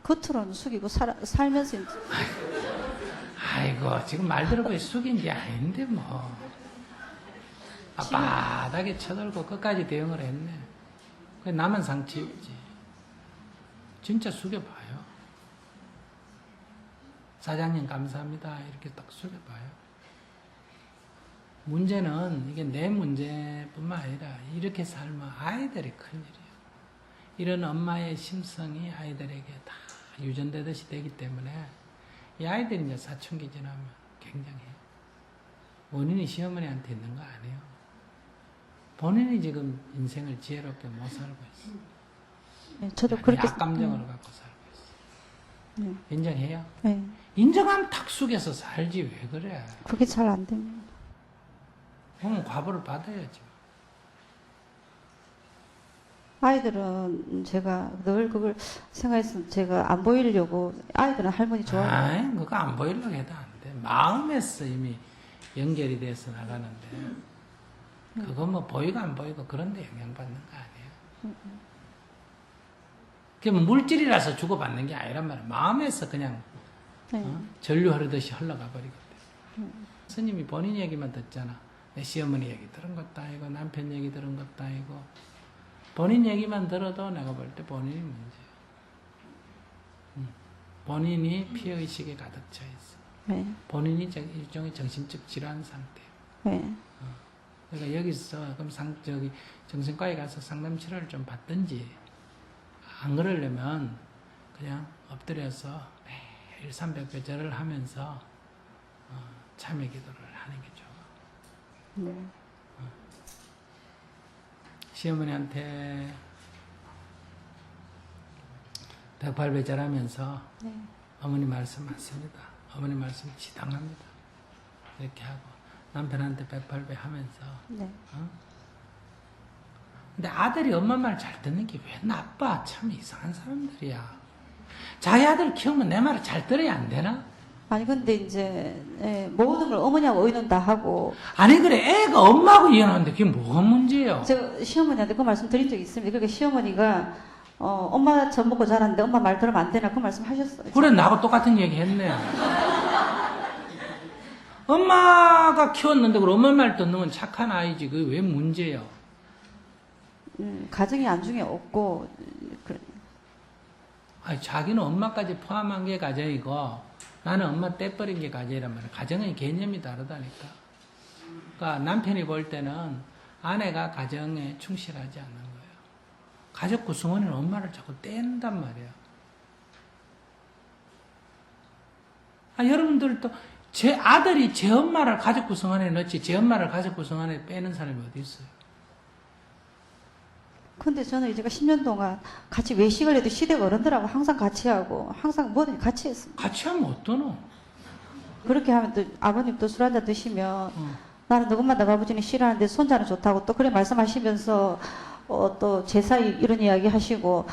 겉으로는 숙이고 살면서 이제 아이고 지금 말 들어보니 숙인 게 아닌데 뭐. 바닥에 쳐들고 끝까지 대응을 했네. 그 나만 상처 입지. 진짜 숙여봐요. 사장님 감사합니다. 이렇게 딱 숙여봐요. 문제는 이게 내 문제뿐만 아니라 이렇게 살면 아이들이 큰일이에요. 이런 엄마의 심성이 아이들에게 다 유전되듯이 되기 때문에 이 아이들이 이제 사춘기 지나면 굉장해요. 원인이 시어머니한테 있는 거 아니에요. 본인이 지금 인생을 지혜롭게 못 살고 있어요. 네, 저도 그렇게 악감정으로 갖고 살고 있어요. 네. 인정해요? 네. 인정하면 탁 숙여서 살지 왜 그래? 그게 잘 안 됩니다. 그럼 과보를 받아야지. 아이들은 제가 늘 그걸 생각해서 제가 안 보이려고 아이들은 할머니 좋아해요. 아이, 그거 안 보이려고 해도 안 돼. 마음에서 이미 연결이 돼서 나가는데 그거 뭐 보이고 안 보이고 그런 데 영향받는 거 아니에요. 그게 뭐 물질이라서 주고받는 게 아니란 말이에요. 마음에서 그냥 네. 전류 흐르듯이 흘러가 버리거든. 스님이 본인 얘기만 듣잖아. 내 시어머니 얘기 들은 것도 아니고 남편 얘기 들은 것도 아니고 본인 얘기만 들어도 내가 볼 때 본인이 문제예요. 본인이 피해의식에 가득 차 있어. 네. 본인이 일종의 정신적 질환 상태예요. 네. 그러니까 여기서 그럼 정신과에 가서 상담 치료를 좀 받든지 안 그러려면 그냥 엎드려서 매일 300배 절을 하면서 참회 기도를 하는 게 좋아. 시어머니한테 108배 절하면서 네. 어머니 말씀 맞습니다. 어머니 말씀 지당합니다. 이렇게 하고 남편한테 108배 하면서 네. 근데 아들이 엄마 말 잘 듣는 게 왜 나빠? 참 이상한 사람들이야. 자기 아들 키우면 내 말을 잘 들어야 안 되나? 아니 근데 이제 모든 걸 어머니하고 의논 다 하고 아니 그래 애가 엄마하고 이혼하는데 그게 뭐가 문제예요? 제가 시어머니한테 그 말씀 드린 적이 있습니다. 그러니까 시어머니가 엄마 젖 먹고 자랐는데 엄마 말 들으면 안 되나 그 말씀 하셨어요. 그래 나하고 똑같은 얘기 했네. 엄마가 키웠는데 그럼 엄마 말 듣는 건 착한 아이지 그게 왜 문제예요? 가정이 안중에 없고 아니 자기는 엄마까지 포함한 게 가정이고 나는 엄마 떼버린 게 가정이란 말이야. 가정의 개념이 다르다니까. 그러니까 남편이 볼 때는 아내가 가정에 충실하지 않는 거예요. 가족 구성원은 엄마를 자꾸 뗀단 말이야. 여러분들도 제 아들이 제 엄마를 가족 구성원에 넣지 제 엄마를 가족 구성원에 빼는 사람이 어디 있어요? 근데 저는 이제가 10년 동안 같이 외식을 해도 시댁 어른들하고 항상 같이 하고 항상 뭐든 같이 했습니다. 같이 하면 어떠노? 그렇게 하면 또 아버님 또 술 한잔 드시면 나는 누구만 내 아버지는 싫어하는데 손자는 좋다고 또 그래 말씀하시면서 또 제사 이런 이야기 하시고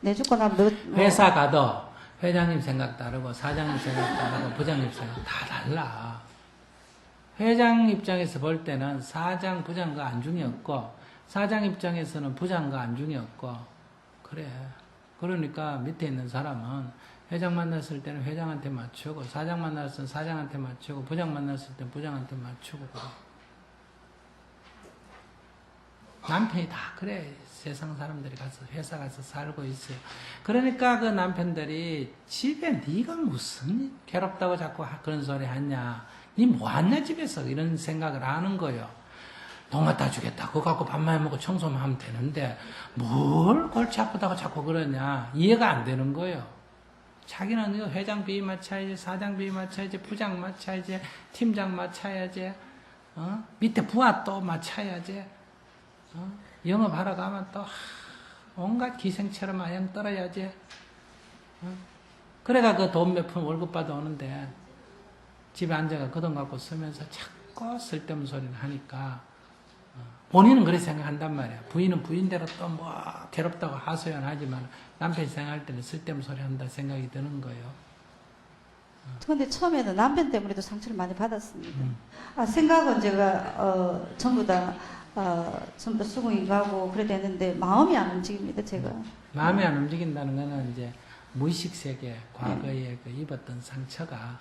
내 죽고 나면 너 회사 가도 회장님 생각 다르고 사장님 생각 다르고 부장님 생각 다 달라. 회장 입장에서 볼 때는 사장, 부장과 안중이 없고 사장 입장에서는 부장과 안중이 없고 그래. 그러니까 밑에 있는 사람은 회장 만났을 때는 회장한테 맞추고 사장 만났을 때는 사장한테 맞추고 부장 만났을 때는 부장한테 맞추고 그래. 남편이 다 그래. 세상 사람들이 가서 회사 가서 살고 있어요. 그러니까 그 남편들이 집에 네가 무슨 괴롭다고 자꾸 그런 소리 하냐. 니 뭐하냐 집에서 이런 생각을 하는 거예요. 돈 갖다 주겠다. 그거 갖고 밥만 먹고 청소만 하면 되는데 뭘 골치 아프다고 자꾸 그러냐. 이해가 안 되는 거예요. 자기는 이거 회장 비위 맞춰야지, 사장 비위 맞춰야지, 부장 맞춰야지, 팀장 맞춰야지, 밑에 부하 또 맞춰야지, 영업하러 가면 또 온갖 기생처럼 아양 떨어야지. 그래가 그 돈 몇 푼 월급 받아 오는데 집에 앉아가 그 돈 갖고 쓰면서 자꾸 쓸데없는 소리를 하니까 본인은 그렇게 생각한단 말이야. 부인은 부인대로 또 뭐 괴롭다고 하소연하지만 남편이 생각할 때는 쓸데없는 소리 한다 생각이 드는 거예요. 그런데 처음에는 남편 때문에도 상처를 많이 받았습니다. 생각은 제가 전부 다 수긍이 가고 그래 되는데 마음이 안 움직입니다. 제가 마음이 안 움직인다는 거는 이제 무의식 세계 과거에 그 입었던 상처가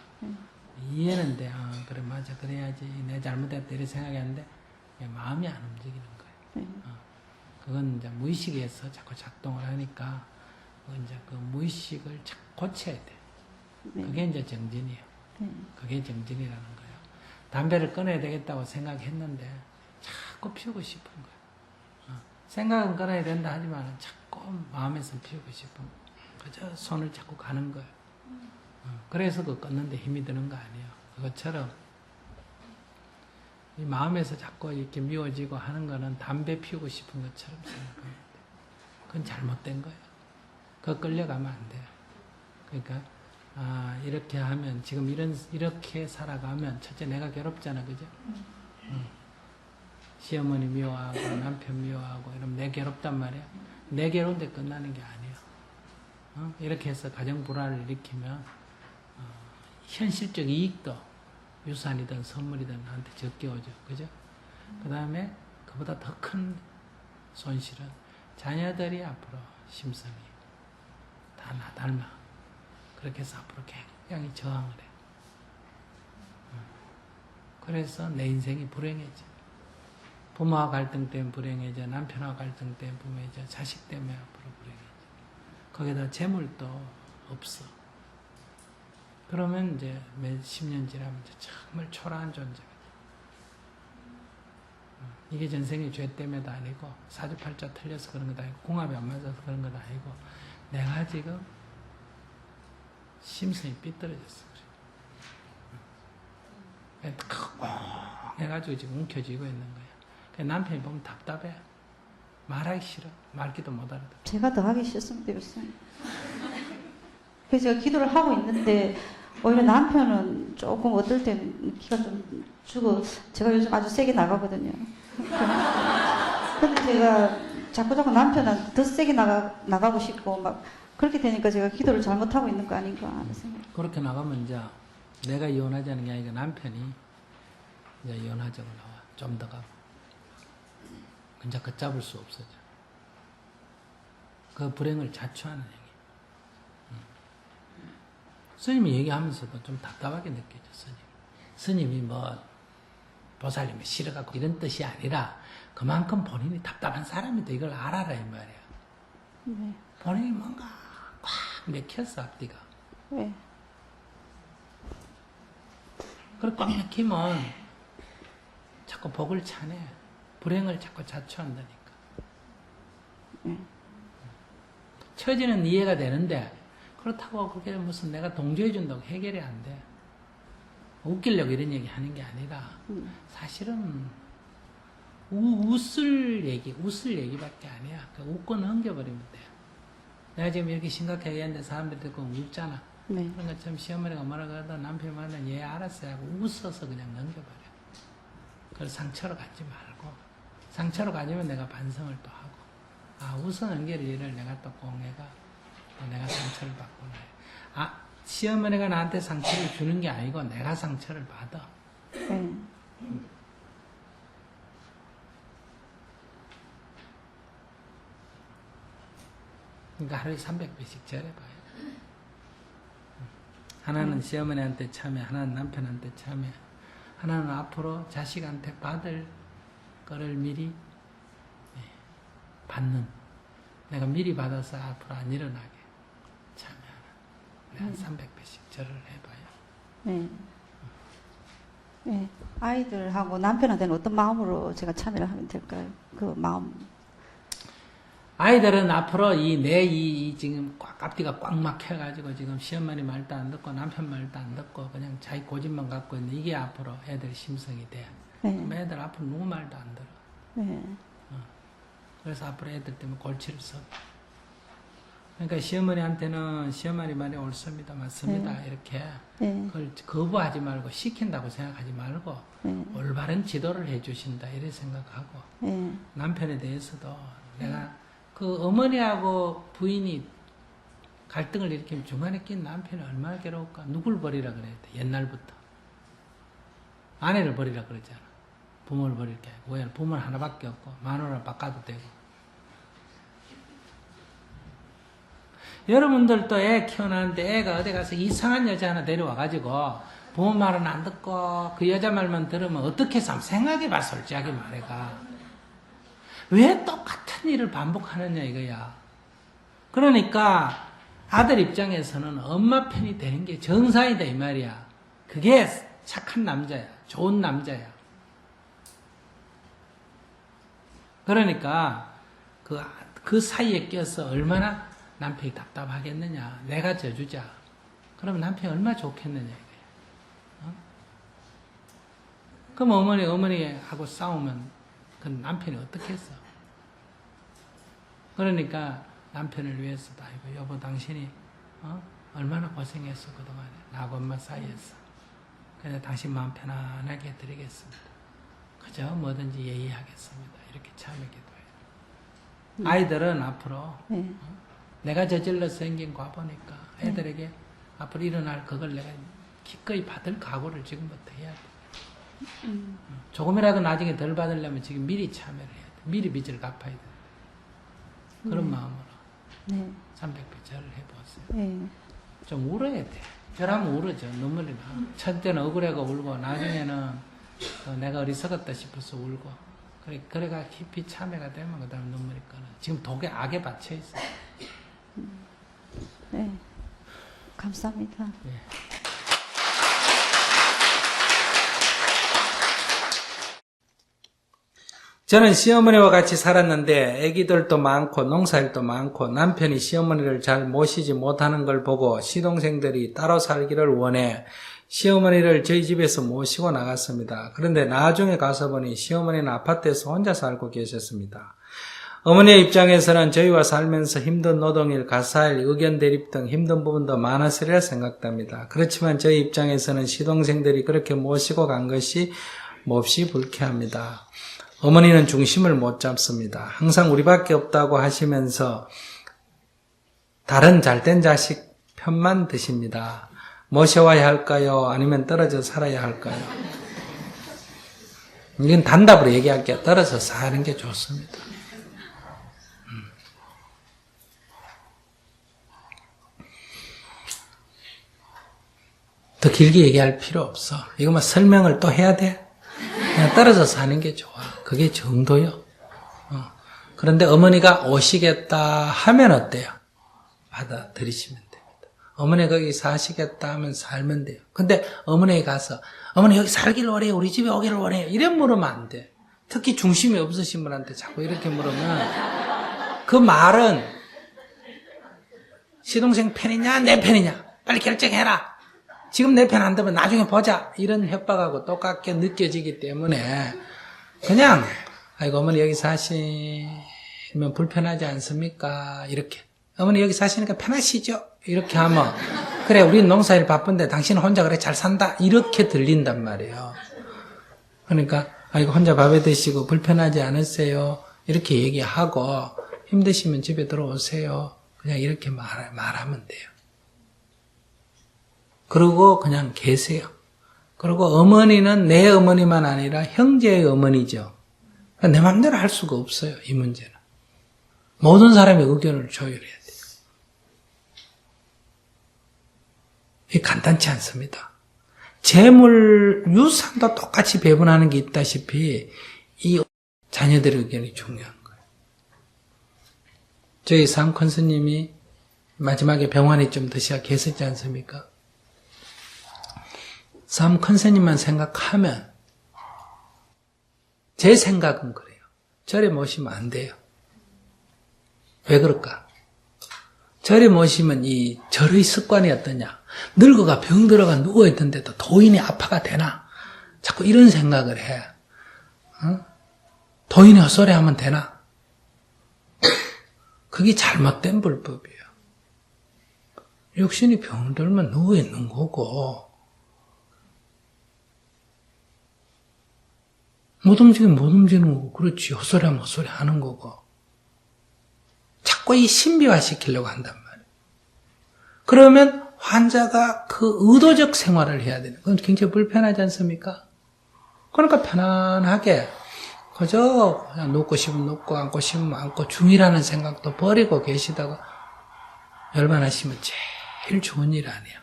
이해는데 그래 맞아 그래야지 내 잘못했다 이런 생각했는데 마음이 안 움직이는 거예요. 그건 이제 무의식에서 자꾸 작동을 하니까 이제 그 무의식을 자꾸 고쳐야 돼. 그게 이제 정진이에요. 그게 정진이라는 거예요. 담배를 끊어야 되겠다고 생각했는데 자꾸 피우고 싶은 거예요. 생각은 끊어야 된다 하지만 자꾸 마음에서 피우고 싶은 거예요. 그저 손을 자꾸 가는 거예요. 그래서 그 끊는데 힘이 드는 거 아니에요. 그것처럼 이 마음에서 자꾸 이렇게 미워지고 하는 거는 담배 피우고 싶은 것처럼 생각합니다. 그건 잘못된 거예요. 그거 끌려가면 안 돼요. 그러니까 이렇게 하면 지금 이렇게 살아가면 첫째 내가 괴롭잖아, 그죠? 시어머니 미워하고 남편 미워하고 이러면 내 괴롭단 말이야. 내 괴로운데 끝나는 게 아니에요. 이렇게 해서 가정 불화를 일으키면 현실적 이익도 유산이든 선물이든 나한테 적게 오죠. 그죠? 그 다음에 그보다 더 큰 손실은 자녀들이 앞으로 심성이 다 나 닮아. 그렇게 해서 앞으로 굉장히 저항을 해. 그래서 내 인생이 불행해져. 부모와 갈등 때문에 불행해져. 남편과 갈등 때문에 불행해져. 자식 때문에 앞으로 불행해져. 거기다 재물도 없어. 그러면 이제 몇십 년 지나면 정말 초라한 존재가 돼. 이게 전생의 죄 때문에도 아니고 사주팔자 틀려서 그런 것도 아니고 공합이 안 맞아서 그런 것도 아니고 내가 지금 심성이 삐뚤어졌어. 그래. 해가지고 지금 움켜쥐고 있는 거야. 그래, 남편이 보면 답답해. 말하기 싫어. 말기도 못 알아듣고. 제가 더 하기 싫습니다. 교수님. 그래서 제가 기도를 하고 있는데 오히려 남편은 조금 어떨 때는 기가 좀 주고 제가 요즘 아주 세게 나가거든요. 근데 제가 자꾸 남편은 더 세게 나가고 싶고 막 그렇게 되니까 제가 기도를 잘못하고 있는 거 아닌가 하는 생각. 그렇게 나가면 이제 내가 이혼하자는 게 아니라 남편이 이제 이혼하자고 나와. 좀 더 가고. 이제 걷잡을 수 없어져. 그 불행을 자초하는 행위. 스님이 얘기하면서도 좀 답답하게 느껴져, 스님. 스님이 뭐, 보살님이 싫어갖고 이런 뜻이 아니라 그만큼 본인이 답답한 사람이다. 이걸 알아라, 이 말이야. 네. 본인이 뭔가 꽉 맥혔어, 앞뒤가. 네. 그걸 꽉 맥히면 자꾸 복을 차네. 불행을 자꾸 자초한다니까. 처지는 이해가 되는데 그렇다고 그게 무슨 내가 동조해준다고 해결이 안 돼. 웃기려고 이런 얘기 하는 게 아니라 사실은 웃을 얘기밖에 아니야. 웃고 넘겨버리면 돼. 내가 지금 이렇게 심각하게 얘기하는데 사람들이 듣고 웃잖아. 네. 그런 것처럼 시어머니가 뭐라 그러다 남편이 말하면 얘 알았어요 하고 웃어서 그냥 넘겨버려. 그걸 상처로 가지 말고 상처로 가지면 내가 반성을 또 하고 웃어 넘기는 일을 내가 또 공해가 내가 상처를 받구나. 시어머니가 나한테 상처를 주는 게 아니고 내가 상처를 받아. 네. 그러니까 하루에 300배씩 절해봐요. 하나는 시어머니한테 참여, 하나는 남편한테 참여, 하나는 앞으로 자식한테 받을 거를 미리 받는, 내가 미리 받아서 앞으로 안 일어나게 참여하는, 한 300배씩 절을 해봐요. 네. 네. 아이들하고 남편한테는 어떤 마음으로 제가 참여를 하면 될까요? 그 마음. 아이들은 앞으로 이 지금 앞뒤가 꽉 막혀가지고 지금 시어머니 말도 안 듣고 남편 말도 안 듣고 그냥 자기 고집만 갖고 있는 이게 앞으로 애들 심성이 돼. 네. 그럼 애들 앞으로 누구 말도 안 들어. 네. 그래서 앞으로 애들 때문에 골치를 써. 그러니까 시어머니한테는 시어머니 말이 옳습니다. 맞습니다. 이렇게 네. 그걸 거부하지 말고 시킨다고 생각하지 말고 네. 올바른 지도를 해주신다 이렇게 생각하고 네. 남편에 대해서도 내가 그 어머니하고 부인이 갈등을 일으키면 중간에 낀 남편이 얼마나 괴로울까. 누굴 버리라 그래야 돼. 옛날부터 아내를 버리라 그러잖아. 부모를 버릴 게 아니고. 왜? 부모는 하나밖에 없고 마누라를 바꿔도 되고. 여러분들도 애 키워놨는데 애가 어디 가서 이상한 여자 하나 데려와가지고 부모 말은 안 듣고 그 여자 말만 들으면 어떻게 해서 한번 생각해봐. 솔직하게 말해가. 왜 똑같은 일을 반복하느냐 이거야. 그러니까 아들 입장에서는 엄마 편이 되는 게 정상이다 이 말이야. 그게 착한 남자야. 좋은 남자야. 그러니까 그 사이에 껴서 얼마나 남편이 답답하겠느냐. 내가 져주자. 그러면 남편이 얼마나 좋겠느냐 이거야. 그럼 어머니하고 싸우면 그 남편이 어떻게 했어? 그러니까 남편을 위해서도 아이고 여보 당신이 얼마나 고생했어 그동안에 나하고 엄마 사이에서. 그래서 당신 마음 편안하게 해드리겠습니다. 그저 뭐든지 예의하겠습니다. 이렇게 참여 기도해요. 아이들은 앞으로 네. 내가 저질러 생긴 과보니까 애들에게 앞으로 일어날 그걸 내가 기꺼이 받을 각오를 지금부터 해야 돼. 조금이라도 나중에 덜 받으려면 지금 미리 참여를 해야 돼. 미리 빚을 갚아야 돼. 그런 마음으로 네. 300배 절을 해보세요. 네. 좀 울어야 돼. 절하면 울어져. 눈물이 나. 첫째는 억울해가 울고 나중에는 내가 어리석었다 싶어서 울고 그래가 깊이 참여가 되면 그 다음 눈물이 끊어. 지금 독에 악에 받쳐 있어. 네. 감사합니다. 예. 저는 시어머니와 같이 살았는데 아기들도 많고 농사일도 많고 남편이 시어머니를 잘 모시지 못하는 걸 보고 시동생들이 따로 살기를 원해 시어머니를 저희 집에서 모시고 나갔습니다. 그런데 나중에 가서 보니 시어머니는 아파트에서 혼자 살고 계셨습니다. 어머니의 입장에서는 저희와 살면서 힘든 노동일, 가사일, 의견 대립 등 힘든 부분도 많았으리라 생각됩니다. 그렇지만 저희 입장에서는 시동생들이 그렇게 모시고 간 것이 몹시 불쾌합니다. 어머니는 중심을 못 잡습니다. 항상 우리밖에 없다고 하시면서 다른 잘된 자식 편만 드십니다. 모셔와야 할까요? 아니면 떨어져 살아야 할까요? 이건 단답으로 얘기할게요. 떨어져 사는 게 좋습니다. 더 길게 얘기할 필요 없어. 이거만 설명을 또 해야 돼? 그냥 떨어져 사는 게 좋아. 그게 정도요. 그런데 어머니가 오시겠다 하면 어때요? 받아들이시면 됩니다. 어머니 거기 사시겠다 하면 살면 돼요. 근데 어머니가 가서 어머니 여기 살기를 원해요. 우리 집에 오기를 원해요. 이래 물으면 안 돼. 특히 중심이 없으신 분한테 자꾸 이렇게 물으면 그 말은 시동생 편이냐 내 편이냐 빨리 결정해라. 지금 내 편 안 되면 나중에 보자. 이런 협박하고 똑같게 느껴지기 때문에 그냥 아이고 어머니 여기 사시면 불편하지 않습니까? 이렇게 어머니 여기 사시니까 편하시죠? 이렇게 하면 그래 우린 농사일 바쁜데 당신은 혼자 그래 잘 산다. 이렇게 들린단 말이에요. 그러니까 아이고 혼자 밥에 드시고 불편하지 않으세요? 이렇게 얘기하고 힘드시면 집에 들어오세요. 그냥 이렇게 말하면 돼요. 그리고 그냥 계세요. 그리고 어머니는 내 어머니만 아니라 형제의 어머니죠. 그러니까 내 마음대로 할 수가 없어요. 이 문제는. 모든 사람의 의견을 조율해야 돼요. 이게 간단치 않습니다. 재물, 유산도 똑같이 배분하는 게 있다시피 이 자녀들의 의견이 중요한 거예요. 저희 삼콘 스님이 마지막에 병원에 좀 드시가 계셨지 않습니까? 삼콘 스님만 생각하면 제 생각은 그래요. 절에 모시면 안 돼요. 왜 그럴까? 절에 모시면 이 절의 습관이 어떠냐? 늙어가 병 들어가 누워있던데도 도인이 아파가 되나? 자꾸 이런 생각을 해. 도인이 헛소리 하면 되나? 그게 잘못된 불법이에요. 육신이 병들면 누워있는 거고, 못 움직이면 못 움직이는 거고, 그렇지. 헛소리 하면 헛소리 하는 거고. 자꾸 이 신비화 시키려고 한단 말이에요. 그러면 환자가 그 의도적 생활을 해야 되는, 그건 굉장히 불편하지 않습니까? 그러니까 편안하게, 그저 그냥 눕고 싶으면 눕고 앉고 싶으면 앉고 중이라는 생각도 버리고 계시다가 열반하시면 제일 좋은 일 아니에요.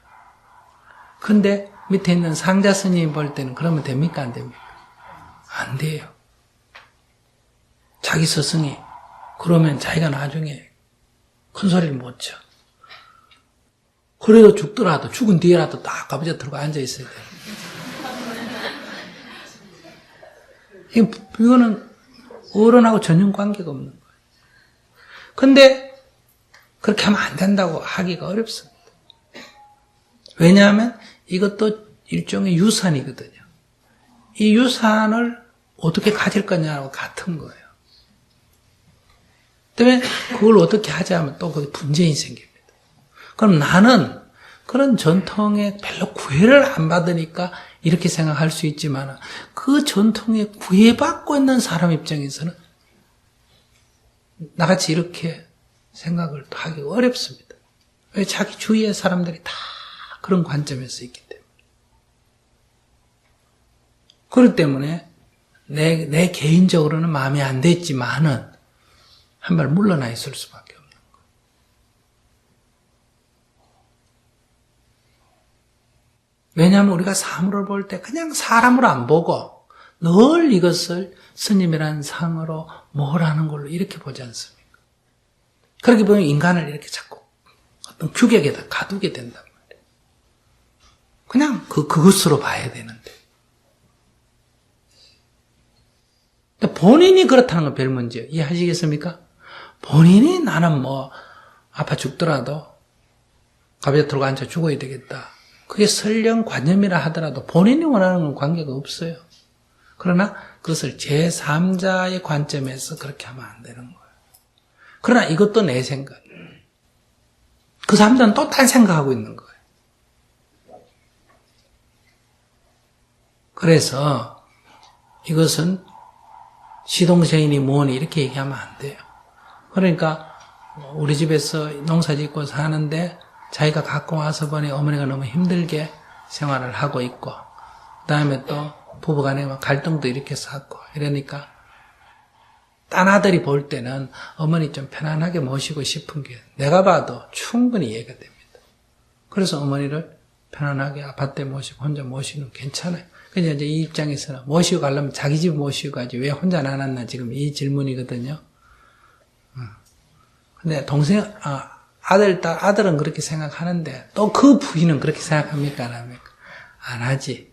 근데 밑에 있는 상자 스님이 볼 때는 그러면 됩니까? 안 됩니까? 안 돼요. 자기 스승이 그러면 자기가 나중에 큰 소리를 못 쳐. 그래도 죽더라도 죽은 뒤에라도 딱 가부좌 들고 앉아 있어야 돼요. 이거는 어른하고 전혀 관계가 없는 거예요. 근데 그렇게 하면 안 된다고 하기가 어렵습니다. 왜냐하면 이것도 일종의 유산이거든요. 이 유산을 어떻게 가질 거냐고 같은 거예요. 때문에 그걸 어떻게 하자 하면 또 거기 분쟁이 생깁니다. 그럼 나는 그런 전통에 별로 구애를 안 받으니까 이렇게 생각할 수 있지만 그 전통에 구애받고 있는 사람 입장에서는 나같이 이렇게 생각을 하기 어렵습니다. 왜? 자기 주위의 사람들이 다 그런 관점에서 있기 때문에. 그렇기 때문에 내 개인적으로는 마음에 안 됐지만은 한 발 물러나 있을 수밖에 없는 거예요. 왜냐하면 우리가 사물을 볼 때 그냥 사람으로 안 보고 늘 이것을 스님이라는 상으로 뭐라는 걸로 이렇게 보지 않습니까? 그렇게 보면 인간을 이렇게 자꾸 어떤 규격에다 가두게 된단 말이에요. 그냥 그것으로 봐야 되는데. 본인이 그렇다는 건 별 문제예요. 이해하시겠습니까? 본인이 나는 뭐 아파 죽더라도 가부좌 들고 앉아 죽어야 되겠다. 그게 설령 관념이라 하더라도 본인이 원하는 건 관계가 없어요. 그러나 그것을 제3자의 관점에서 그렇게 하면 안 되는 거예요. 그러나 이것도 내 생각. 그 사람들은 또 딴 생각하고 있는 거예요. 그래서 이것은 시동생이니 뭐니 이렇게 얘기하면 안 돼요. 그러니까 우리 집에서 농사 짓고 사는데 자기가 갖고 와서 보니 어머니가 너무 힘들게 생활을 하고 있고 그 다음에 또 부부간에 갈등도 이렇게 쌓고 이러니까 딴 아들이 볼 때는 어머니 좀 편안하게 모시고 싶은 게 내가 봐도 충분히 이해가 됩니다. 그래서 어머니를 편안하게 아파트에 모시고 혼자 모시는 괜찮아요. 근데 이제 이 입장에서는 모시고 가려면 자기 집 모시고 가지 왜 혼자 나눴나 지금 이 질문이거든요. 근데 아들은 그렇게 생각하는데 또 그 부인은 그렇게 생각합니까? 안 합니까? 안 하지.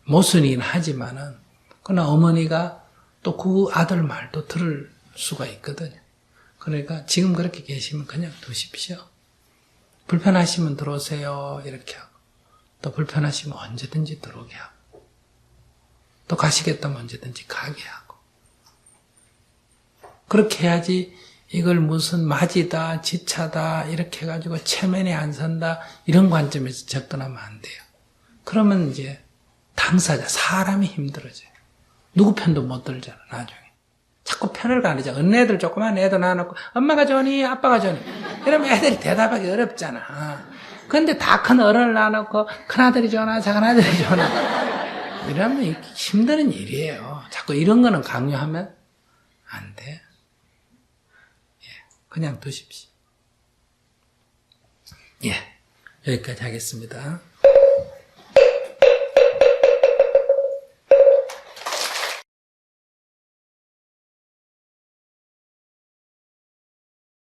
모순이긴 하지만은 그러나 어머니가 또 그 아들 말도 들을 수가 있거든요. 그러니까 지금 그렇게 계시면 그냥 두십시오. 불편하시면 들어오세요. 이렇게 하고 또 불편하시면 언제든지 들어오게 하고 또 가시겠다면 언제든지 가게 하고 그렇게 해야지 이걸 무슨 맞이다, 지차다 이렇게 해가지고 체면이 안 산다 이런 관점에서 접근하면 안 돼요. 그러면 이제 당사자, 사람이 힘들어져요. 누구 편도 못 들잖아 나중에. 자꾸 편을 가리자. 언니들 조그만 애들 낳아놓고 엄마가 좋니 아빠가 좋니 이러면 애들이 대답하기 어렵잖아. 근데 다 큰 어른을 낳아놓고 큰아들이 좋나 작은아들이 좋나 이러면 힘드는 일이에요. 자꾸 이런 거는 강요하면 안 돼. 그냥 두십시오. 예, 여기까지 하겠습니다.